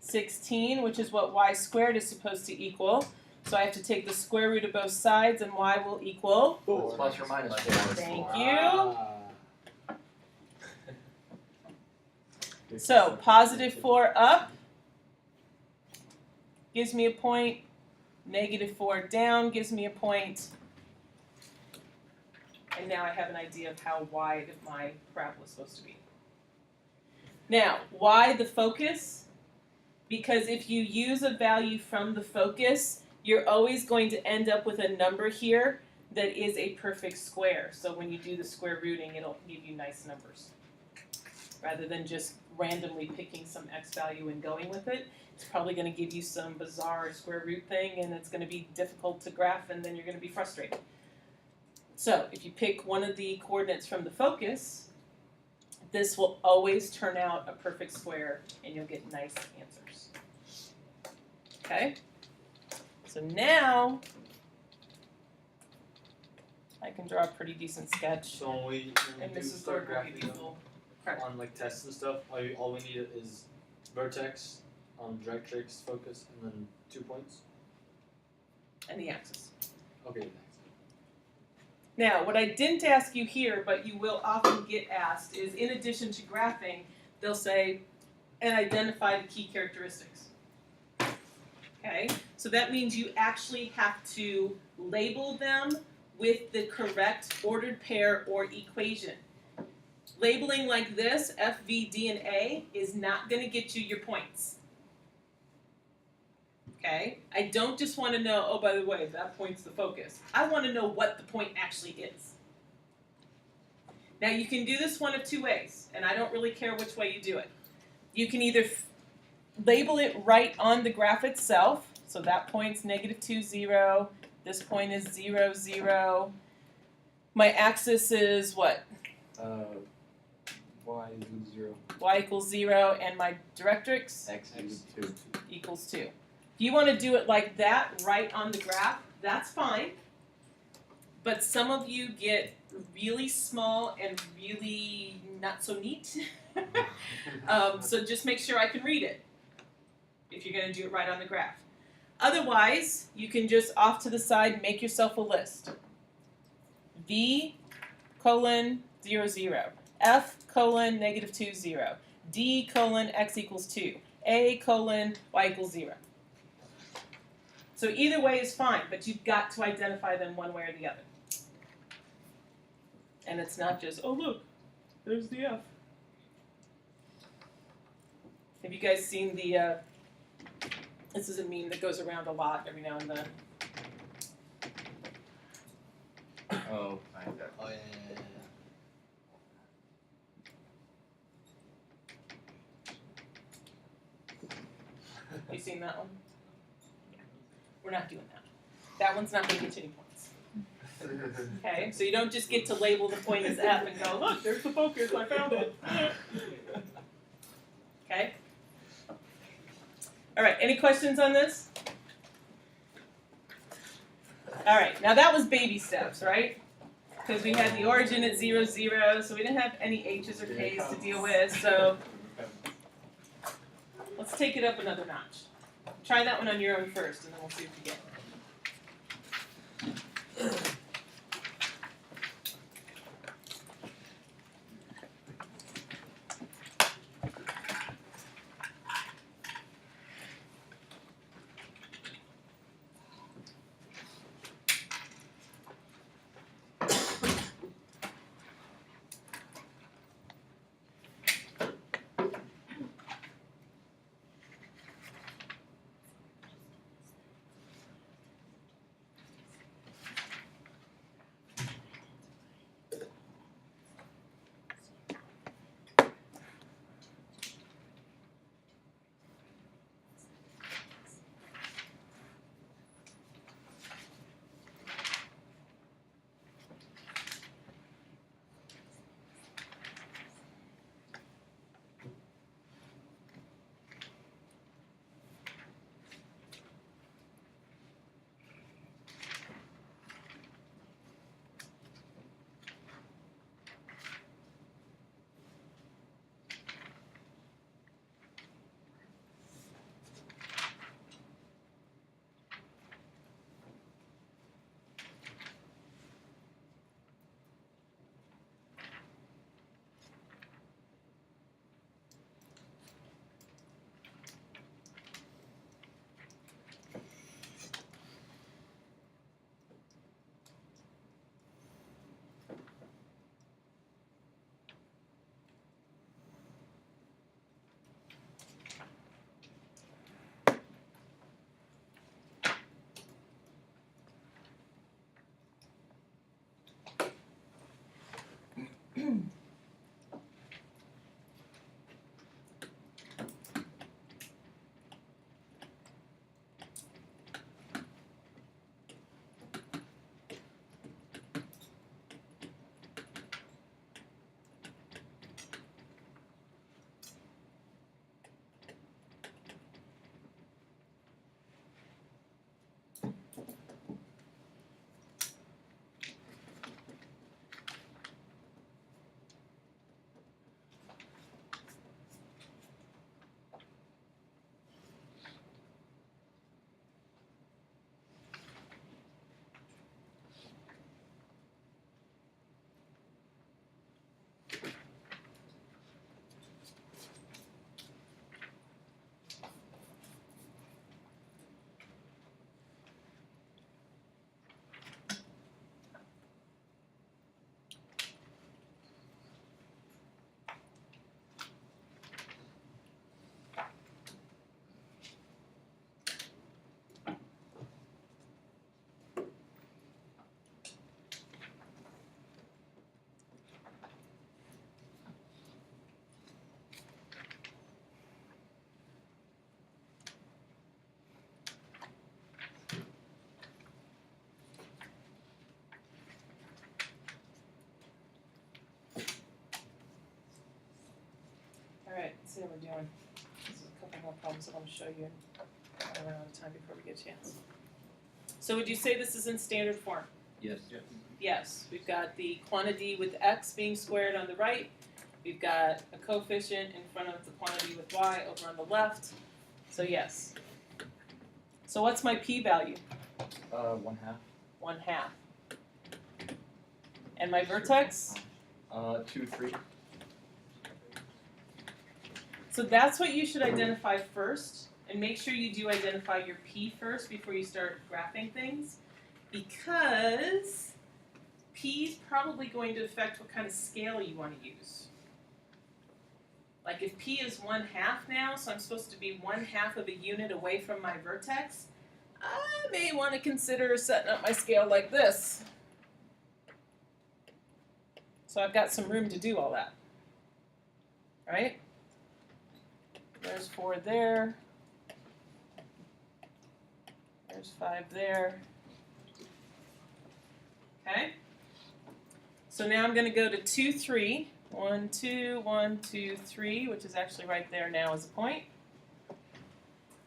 16, which is what y squared is supposed to equal. So I have to take the square root of both sides, and y will equal. Plus or minus 4. Thank you. So +4 up gives me a point. -4 down gives me a point. And now I have an idea of how wide my parabola is supposed to be. Now, why the focus? Because if you use a value from the focus, you're always going to end up with a number here that is a perfect square. So when you do the square rooting, it'll give you nice numbers. Rather than just randomly picking some x value and going with it, it's probably going to give you some bizarre square root thing, and it's going to be difficult to graph, and then you're going to be frustrated. So if you pick one of the coordinates from the focus, this will always turn out a perfect square, and you'll get nice answers. Okay? So now I can draw a pretty decent sketch, So when we and do Mrs. start Gordon will give graphing you full credit. on like tests and stuff, all we need is vertex, directrix, focus, and then 2 points. And the axis. Okay, thanks. Now, what I didn't ask you here, but you will often get asked, is in addition to graphing, they'll say, and identify the key characteristics. Okay? So that means you actually have to label them with the correct ordered pair or equation. Labeling like this, F, V, D, and A, is not going to get you your points. Okay? I don't just want to know, oh, by the way, that point's the focus. I want to know what the point actually is. Now, you can do this one of two ways, and I don't really care which way you do it. You can either label it right on the graph itself, so that point's -2, 0. This point is 0, 0. My axis is what? Y equals 0. Y equals 0, and my directrix X is 2. equals 2. If you want to do it like that, right on the graph, that's fine. But some of you get really small and really not so neat. So just make sure I can read it if you're going to do it right on the graph. Otherwise, you can just off to the side make yourself a list. V colon 0, 0. F colon -2, 0. D colon x equals 2. A colon y equals 0. So either way is fine, but you've got to identify them one way or the other. And it's not just, oh look, there's the F. Have you guys seen the, this is a meme that goes around a lot every now and then. Oh, I have that. Oh yeah. Have you seen that one? Yeah. We're not doing that. That one's not going to get you any points. Okay, so you don't just get to label the point as F and go, look, there's the focus, I found it. Okay? All right, any questions on this? All right, now that was baby steps, right? Because we had the origin at 0, 0, so we didn't have any H's or K's to deal with, so let's take it up another notch. Try that one on your own first, and then we'll see what you get. see how we're doing. There's a couple more problems I want to show you. I run out of time before we get a chance. So would you say this is in standard form? Yes. Yes. We've got the quantity with x being squared on the right. We've got a coefficient in front of the quantity with y over on the left. So yes. So what's my p-value? 1/2. 1/2. And my vertex? 2, 3. So that's what you should identify first, and make sure you do identify your p first before you start graphing things, because p is probably going to affect what kind of scale you want to use. Like if p is 1/2 now, so I'm supposed to be 1/2 of a unit away from my vertex, I may want to consider setting up my scale like this. So I've got some room to do all that, right? There's 4 there. There's 5 there. Okay? So now I'm going to go to 2, 3. 1, 2, 1, 2, 3, which is actually right there now as a point.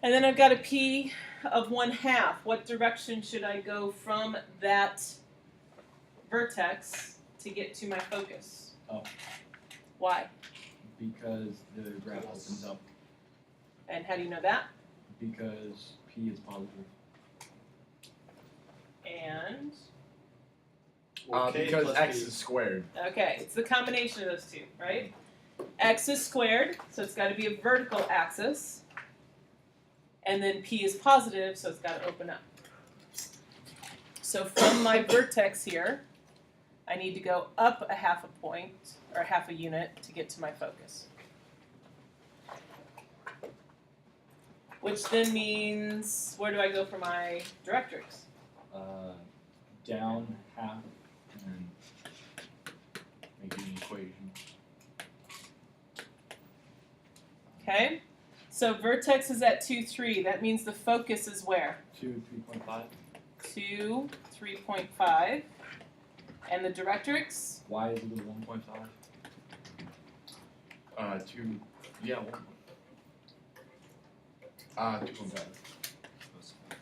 And then I've got a p of 1/2. What direction should I go from that vertex to get to my focus? Up. Why? Because the graph opens up. And how do you know that? Because p is positive. And K Because plus x P. is squared. okay, it's the combination of those two, right? X is squared, so it's got to be a vertical axis. And then p is positive, so it's got to open up. So from my vertex here, I need to go up a 1/2 point, or 1/2 unit, to get to my focus. Which then means, where do I go for my directrix? Down 1/2 and make an equation. Okay? So vertex is at 2, 3. That means the focus is where? 2, 3.5. 2, 3.5. And the directrix? Y is equal to 1.5. 2, yeah, 1. 2.5.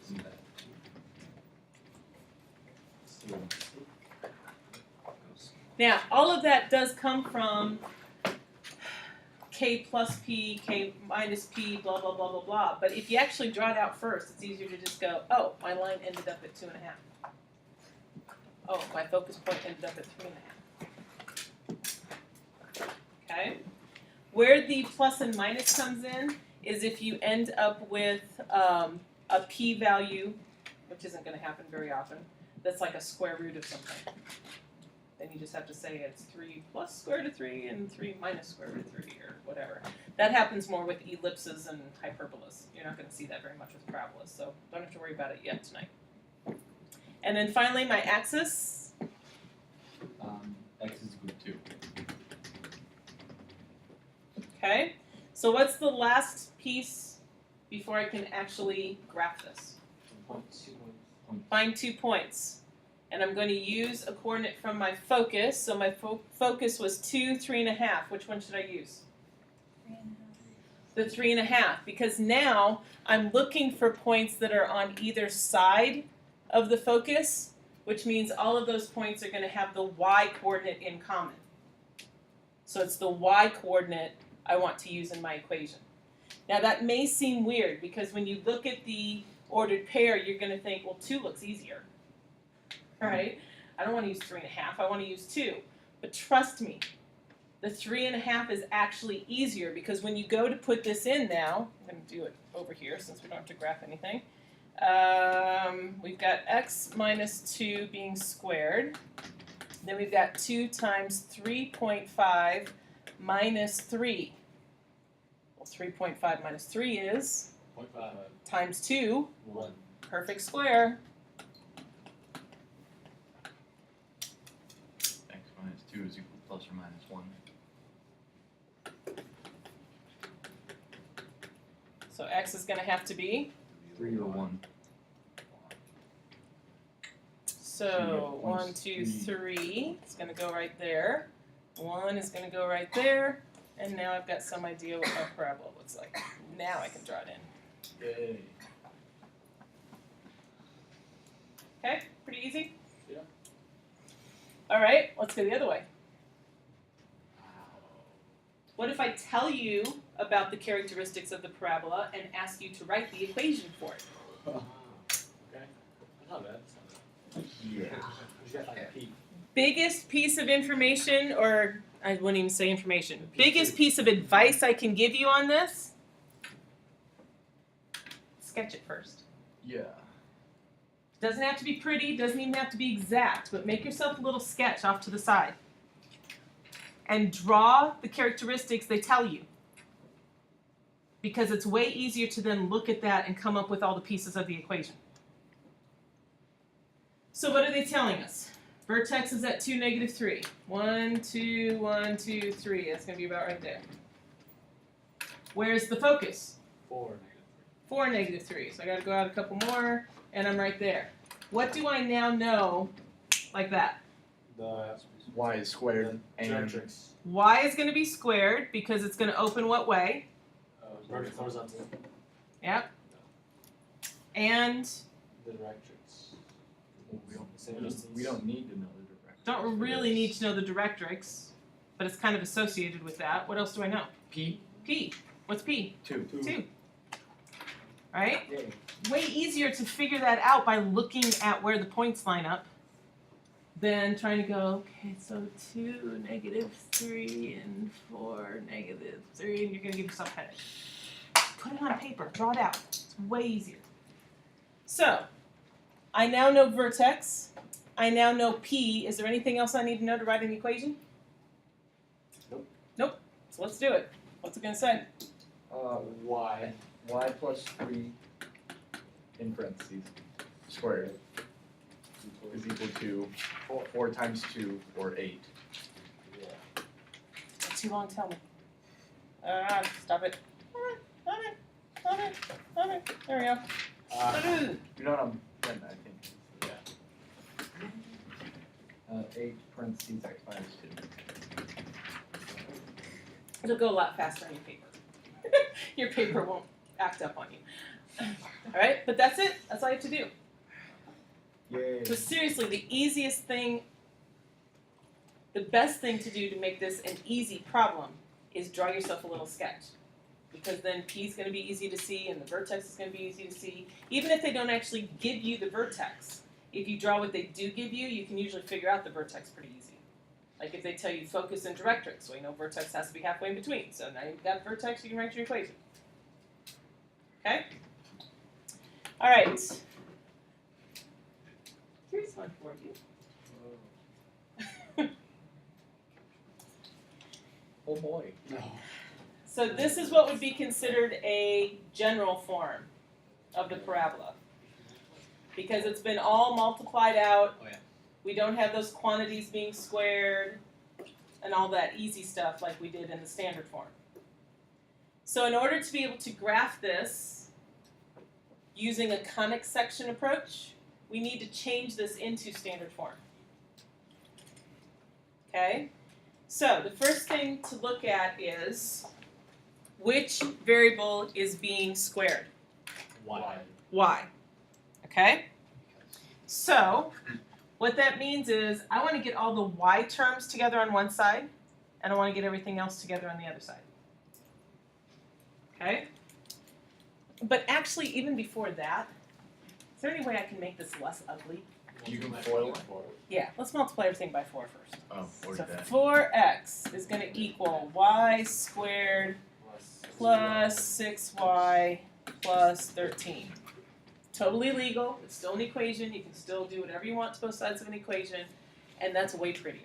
Isn't that? Now, all of that does come from k plus p, k minus p, blah, blah, blah, blah, blah. But if you actually draw it out first, it's easier to just go, oh, my line ended up at 2.5. Oh, my focus point ended up at 3.5. Okay? Where the plus and minus comes in is if you end up with a p-value, which isn't going to happen very often, that's like a square root of something. Then you just have to say it's 3 plus square root of 3 and 3 minus square root of 3 or whatever. That happens more with ellipses and hyperbolas. You're not going to see that very much with parabolas, so don't have to worry about it yet tonight. And then finally, my axis. X is equal to 2. Okay, so what's the last piece before I can actually graph this? Find 2 points. And I'm going to use a coordinate from my focus. So my focus was 2, 3.5. Which one should I use? 3.5. The 3.5. Because now I'm looking for points that are on either side of the focus, which means all of those points are going to have the y coordinate in common. So it's the y coordinate I want to use in my equation. Now that may seem weird because when you look at the ordered pair, you're going to think, well, 2 looks easier. Right? I don't want to use 3.5, I want to use 2. But trust me, the 3.5 is actually easier because when you go to put this in now, I'm going to do it over here since we don't have to graph anything. We've got x minus 2 being squared. Then we've got 2 times 3.5 minus 3. Well, 3.5 minus 3 is 0.5. times 2, 1. perfect square. X minus 2 is equal to plus or minus 1. So x is going to have to be, 3 or 1. so 1, 2, 3, it's going to go right there. 1 is going to go right there. And now I've got some idea what my parabola looks like. Now I can draw it in. Yay. Okay, pretty easy? Yeah. All right, let's go the other way. What if I tell you about the characteristics of the parabola and ask you to write the equation for it? Okay. That's not bad. That's not bad. Yeah. You got like a P. Biggest piece of information, or I wouldn't even say information, biggest piece of advice I can give you on this, sketch it first. Yeah. Doesn't have to be pretty, doesn't even have to be exact, but make yourself a little sketch off to the side. And draw the characteristics they tell you. Because it's way easier to then look at that and come up with all the pieces of the equation. So what are they telling us? Vertex is at 2, negative 3. 1, 2, 1, 2, 3. That's going to be about right there. Where's the focus? 4 4, negative 3. So I got to go out a couple more, and I'm right there. What do I now know like that? The Y is squared and directrix. Y is going to be squared because it's going to open what way? Vertical, horizontal. Yep. And The directrix. we don't need to know the direction. don't really need to know the directrix, but it's kind of associated with that. What else do I know? P, P. What's P? 2. 2. Right? Yay. Way easier to figure that out by looking at where the points line up than trying to go, okay, so 2, negative 3, and 4, negative 3, and you're going to give yourself a headache. Put it on paper. Draw it out. It's way easier. So, I now know vertex. I now know P. Is there anything else I need to know to write an equation? Nope. Nope. So let's do it. What's it going to say? Y. Y plus 3 in parentheses squared is equal to 4 times 2 or 8. Yeah. It's too long, tell me. Stop it. Stop it. There we go. You're not on pen, I think. Yeah. 8 parentheses x minus 2. It'll go a lot faster on your paper. Your paper won't act up on you. Alright, but that's it. That's all you have to do. Yay. So seriously, the easiest thing, the best thing to do to make this an easy problem is draw yourself a little sketch. Because then P is going to be easy to see and the vertex is going to be easy to see. Even if they don't actually give you the vertex, if you draw what they do give you, you can usually figure out the vertex pretty easy. Like if they tell you focus and directrix, well, you know vertex has to be halfway in between. So now you've got vertex, you can write your equation. Okay? All right. Here's one for you. Oh boy. No. So this is what would be considered a general form of the parabola. Because it's been all multiplied out. Oh, yeah. We don't have those quantities being squared and all that easy stuff like we did in the standard form. So in order to be able to graph this using a conic section approach, we need to change this into standard form. Okay? So the first thing to look at is which variable is being squared? Y. Y. Okay? So what that means is I want to get all the y terms together on one side, and I want to get everything else together on the other side. Okay? But actually, even before that, is there any way I can make this less ugly? You can foil it. Yeah, let's multiply everything by 4 first. Oh, or So that. 4x is going to equal y squared plus 6y plus 13. Totally legal. It's still an equation. You can still do whatever you want to both sides of an equation, and that's way prettier.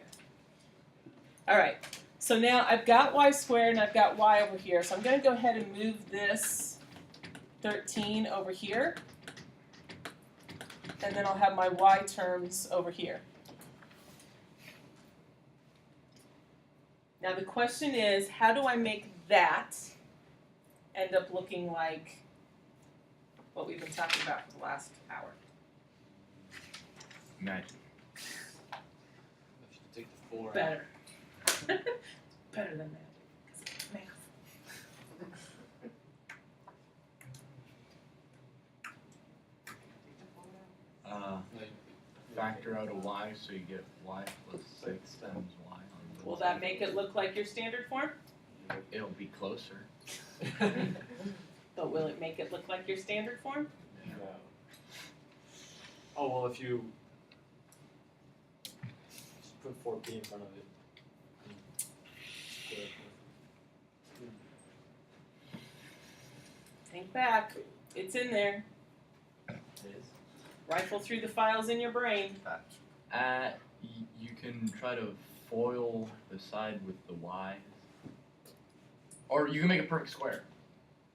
All right. So now I've got y squared and I've got y over here. So I'm going to go ahead and move this 13 over here, and then I'll have my y terms over here. Now the question is, how do I make that end up looking like what we've been talking about for the last hour? Magic. Take the 4. Better. Better than that. so you get y plus 6 times y on the Will that make it look like your standard form? It'll be closer. But will it make it look like your standard form? No. Oh well, if you just put 4p in front of it. Think back. It's in there. It is. Rifle through the files in your brain. You can try to FOIL the side with the y's. Or you can make a perfect square.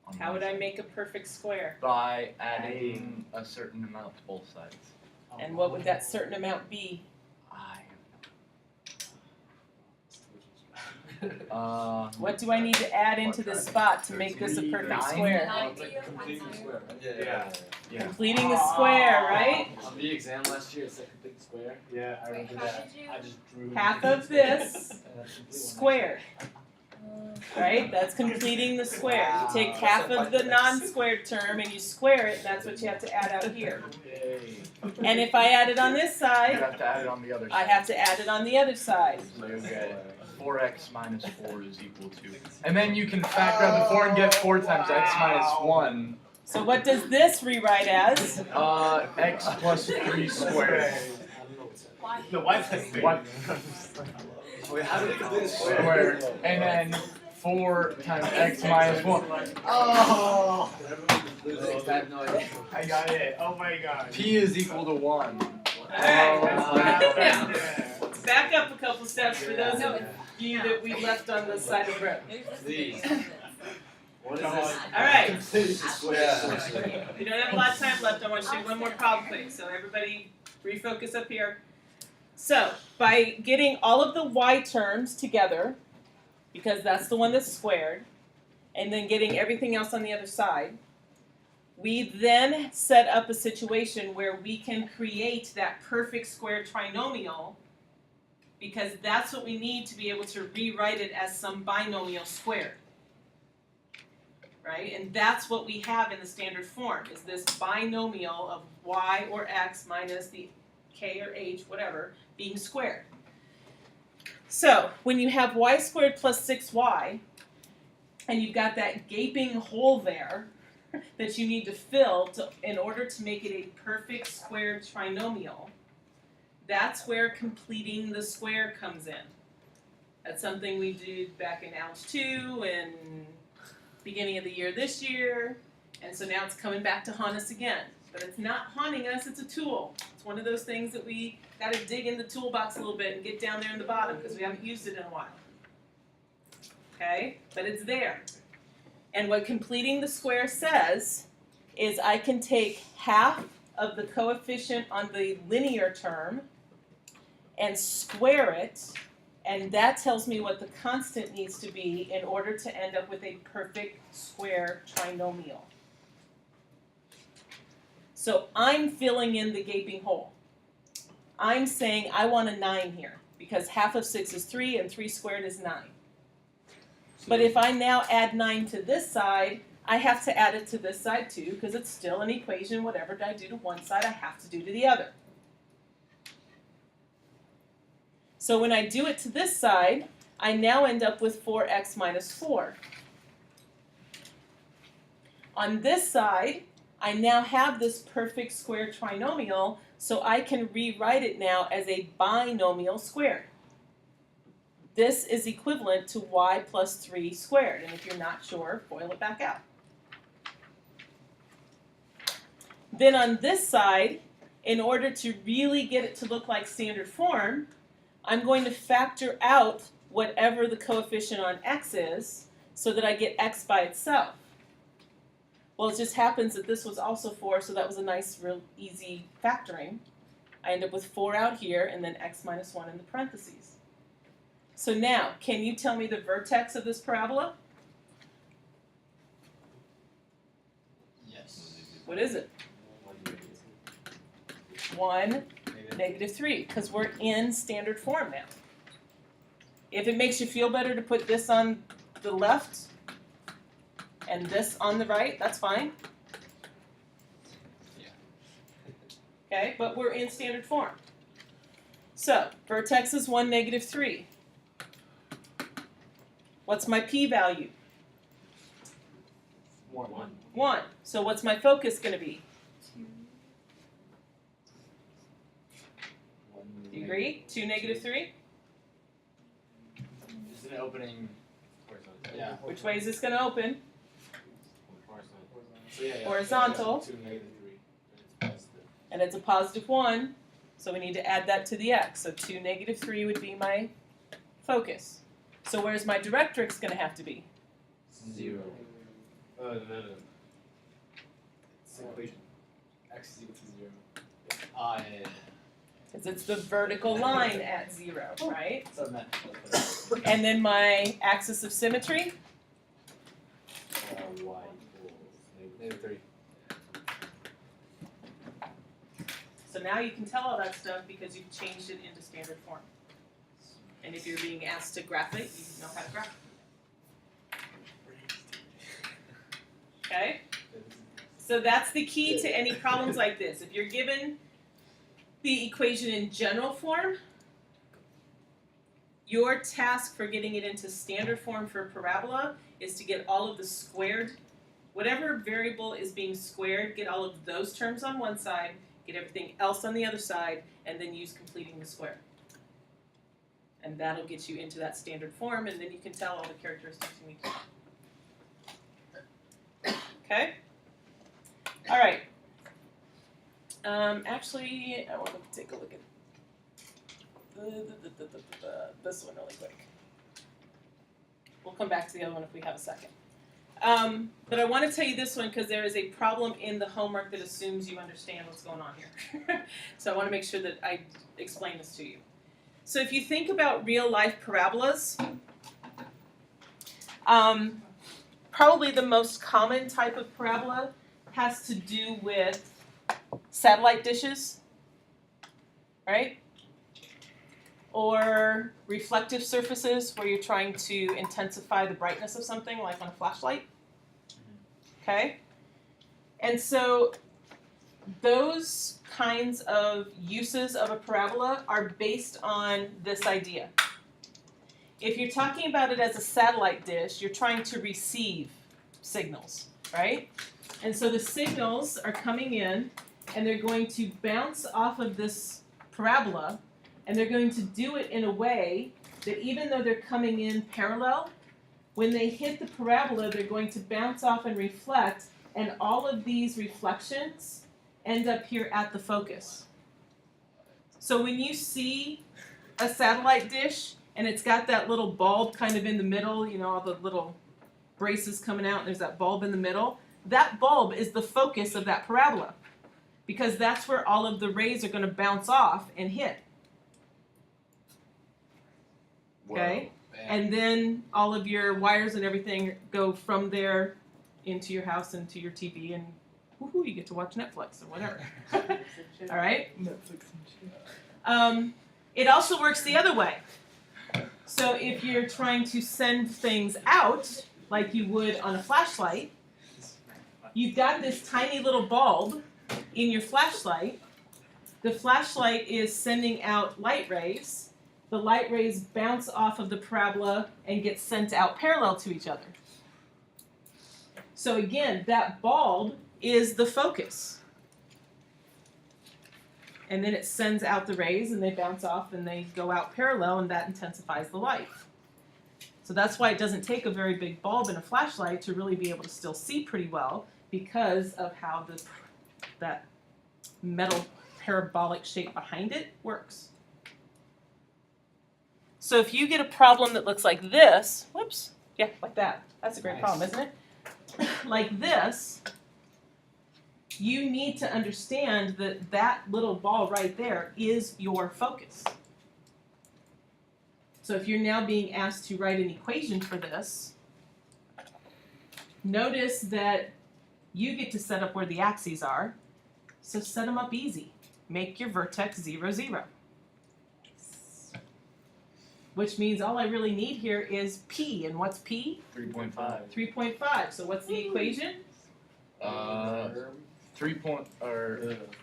on How one would I side. make a perfect square? By adding a certain amount to both sides. And what would that certain amount be? What do I need to add into this spot to make this a perfect 9? square? Complete the square, right? Yeah. Completing the square, right? On the exam last year, it said complete the square. Yeah, I Wait, remember how that. did you? I just drew Half of this squared, Uh, right? That's completing the square. You take half of the non-squared term and you square it, and that's what you have to add out here. And if I add it on this You side, have to add it on the other I side. have to add it on the other side. So you'll get 4x minus 4 is equal to. And then you can factor out the 4 and get 4 times x minus 1. So what does this rewrite as? X plus 3 squared. I don't know what's that. why? No, why plus What? Wait, how did it complete the Squared. And then 4 times x minus 1. Oh! I have no idea. I got it. Oh my god. P is equal to 1. Alright, Oh. now, Yeah. back up a couple steps for those No, of you that we left on the side of the road. Please. What is Come this? on. Alright. Complete the square. We don't have a lot of time left. I want you to do one more problem quick. So everybody refocus up here. So by getting all of the y terms together, because that's the one that's squared, and then getting everything else on the other side, we then set up a situation where we can create that perfect square trinomial, because that's what we need to be able to rewrite it as some binomial squared. Right? And that's what we have in the standard form, is this binomial of y or x minus the k or h, whatever, being squared. So, when you have y squared plus 6y, and you've got that gaping hole there that you need to fill in order to make it a perfect squared trinomial, that's where completing the square comes in. That's something we did back in Algebra 2 and beginning of the year this year, and so now it's coming back to haunt us again. But it's not haunting us, it's a tool. It's one of those things that we gotta dig in the toolbox a little bit and get down there in the bottom because we haven't used it in a while. Okay? But it's there. And what completing the square says is I can take half of the coefficient on the linear term and square it, and that tells me what the constant needs to be in order to end up with a perfect square trinomial. So I'm filling in the gaping hole. I'm saying I want a 9 here because half of 6 is 3 and 3 squared is 9. But if I now add 9 to this side, I have to add it to this side too because it's still an equation. Whatever I do to one side, I have to do to the other. So when I do it to this side, I now end up with 4x minus 4. On this side, I now have this perfect square trinomial, so I can rewrite it now as a binomial squared. This is equivalent to y plus 3 squared, and if you're not sure, FOIL it back out. Then on this side, in order to really get it to look like standard form, I'm going to factor out whatever the coefficient on x is so that I get x by itself. Well, it just happens that this was also 4, so that was a nice, real easy factoring. I end up with 4 out here and then x minus 1 in the parentheses. So now, can you tell me the vertex of this parabola? Yes. What is it? 1, negative 3, because we're in standard form now. If it makes you feel better to put this on the left and this on the right, that's fine. Okay, but we're in standard form. So, vertex is 1, -3. What's my p-value? 1. 1. So what's my focus going to be? Do you agree? 2, -3? Isn't it opening? Yeah. Which way is this going to open? So yeah. Horizontal. 2, -3. And it's positive. And it's a +1, so we need to add that to the x. So 2, -3 would be my focus. So where's my directrix going to have to be? 0. No. It's equation. X is equal to 0. Yeah. Because it's the vertical line at 0, right? So I meant. And then my axis of symmetry? Y equals -3. So now you can tell all that stuff because you've changed it into standard form. And if you're being asked to graph it, you know how to graph it. Okay? So that's the key to any problems like this. If you're given the equation in general form, your task for getting it into standard form for a parabola is to get all of the squared, whatever variable is being squared, get all of those terms on one side, get everything else on the other side, and then use completing the square. And that'll get you into that standard form, and then you can tell all the characteristics you need to. Okay? All right. Actually, I want to take a look at this one really quick. We'll come back to the other one if we have a second. But I want to tell you this one because there is a problem in the homework that assumes you understand what's going on here. So I want to make sure that I explain this to you. So if you think about real life parabolas, probably the most common type of parabola has to do with satellite dishes, right? Or reflective surfaces where you're trying to intensify the brightness of something, like on a flashlight. Okay? And so those kinds of uses of a parabola are based on this idea. If you're talking about it as a satellite dish, you're trying to receive signals, right? And so the signals are coming in, and they're going to bounce off of this parabola, and they're going to do it in a way that even though they're coming in parallel, when they hit the parabola, they're going to bounce off and reflect, and all of these reflections end up here at the focus. So when you see a satellite dish, and it's got that little bulb kind of in the middle, you know, all the little braces coming out, and there's that bulb in the middle, that bulb is the focus of that parabola, because that's where all of the rays are going to bounce off and hit. Okay? And then all of your wires and everything go from there into your house and to your TV, and woohoo, you get to watch Netflix or whatever. All right? It also works the other way. So if you're trying to send things out, like you would on a flashlight, you've got this tiny little bulb in your flashlight. The flashlight is sending out light rays. The light rays bounce off of the parabola and get sent out parallel to each other. So again, that bulb is the focus. And then it sends out the rays, and they bounce off and they go out parallel, and that intensifies the light. So that's why it doesn't take a very big bulb in a flashlight to really be able to still see pretty well, because of how that metal parabolic shape behind it works. So if you get a problem that looks like this, whoops, yeah, like that. That's a great problem, isn't it? Like this, you need to understand that that little ball right there is your focus. So if you're now being asked to write an equation for this, notice that you get to set up where the axes are. So set them up easy. Make your vertex 0, 0. Which means all I really need here is P. And what's P? 3.5. 3.5. So what's the equation?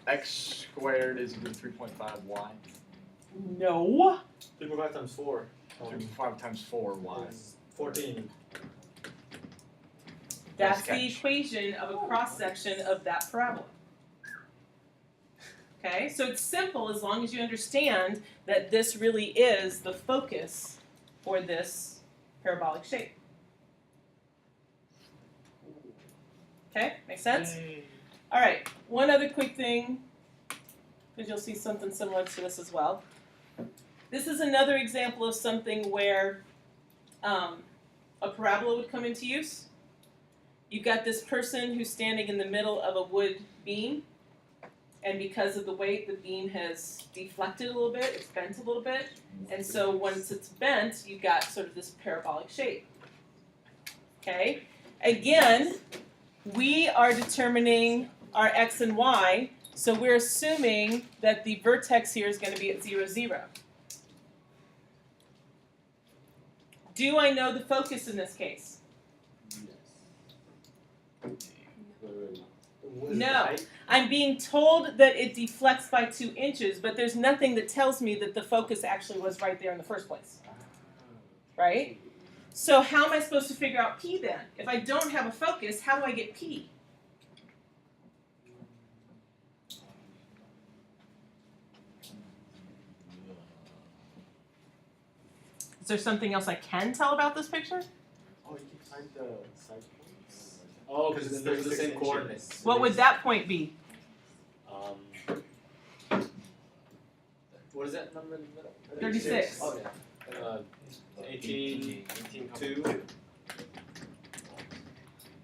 X squared is equal to 3.5y. No. 3.5 times 4 5 times 4, why? is 14. That's Nice the catch. equation of a cross section of that parabola. Okay, so it's simple as long as you understand that this really is the focus for this parabolic shape. Okay, makes sense? All right, one other quick thing, because you'll see something similar to this as well. This is another example of something where a parabola would come into use. You've got this person who's standing in the middle of a wood beam, and because of the weight, the beam has deflected a little bit, it's bent a little bit, and so once it's bent, you've got sort of this parabolic shape. Okay? Again, we are determining our x and y, so we're assuming that the vertex here is going to be at 0, 0. Do I know the focus in this case? No. I'm being told that it deflects by 2 inches, but there's nothing that tells me that the focus actually was right there in the first place. Right? So how am I supposed to figure out P then? If I don't have a focus, how do I get P? Is there something else I can tell about this picture? Oh, you can find the side points. Oh, because there's the same coordinates. What would that point be? What is that number in the middle? 36. Oh, yeah. 18, 2.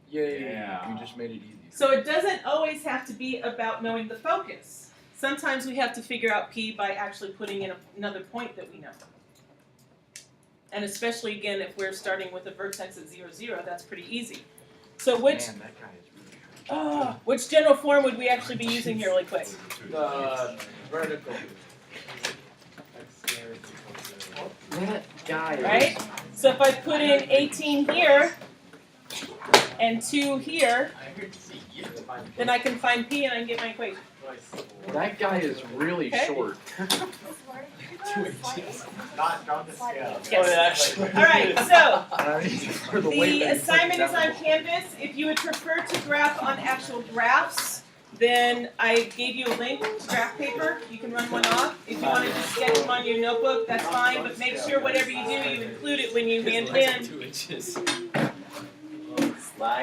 Yay, Yeah. we just made it easy. So it doesn't always have to be about knowing the focus. Sometimes we have to figure out P by actually putting in another point that we know. And especially, again, if we're starting with a vertex at 0, 0, that's pretty easy. So which Man, that guy is really short. which general form would we actually be using here really quick? Vertical. That guy. Right? So if I put in 18 here and 2 here, then I can find P and I can get my equation. That guy is really Okay. short. Not the scale. Yes. All right, so For the weight the that he puts assignment is down. on Canvas. If you would prefer to graph on actual graphs, then I gave you a link to graph paper. You can run one off. If you want to just sketch them on your notebook, that's fine, but make sure whatever you do, you include it when you hand it in. 2 inches. Slide.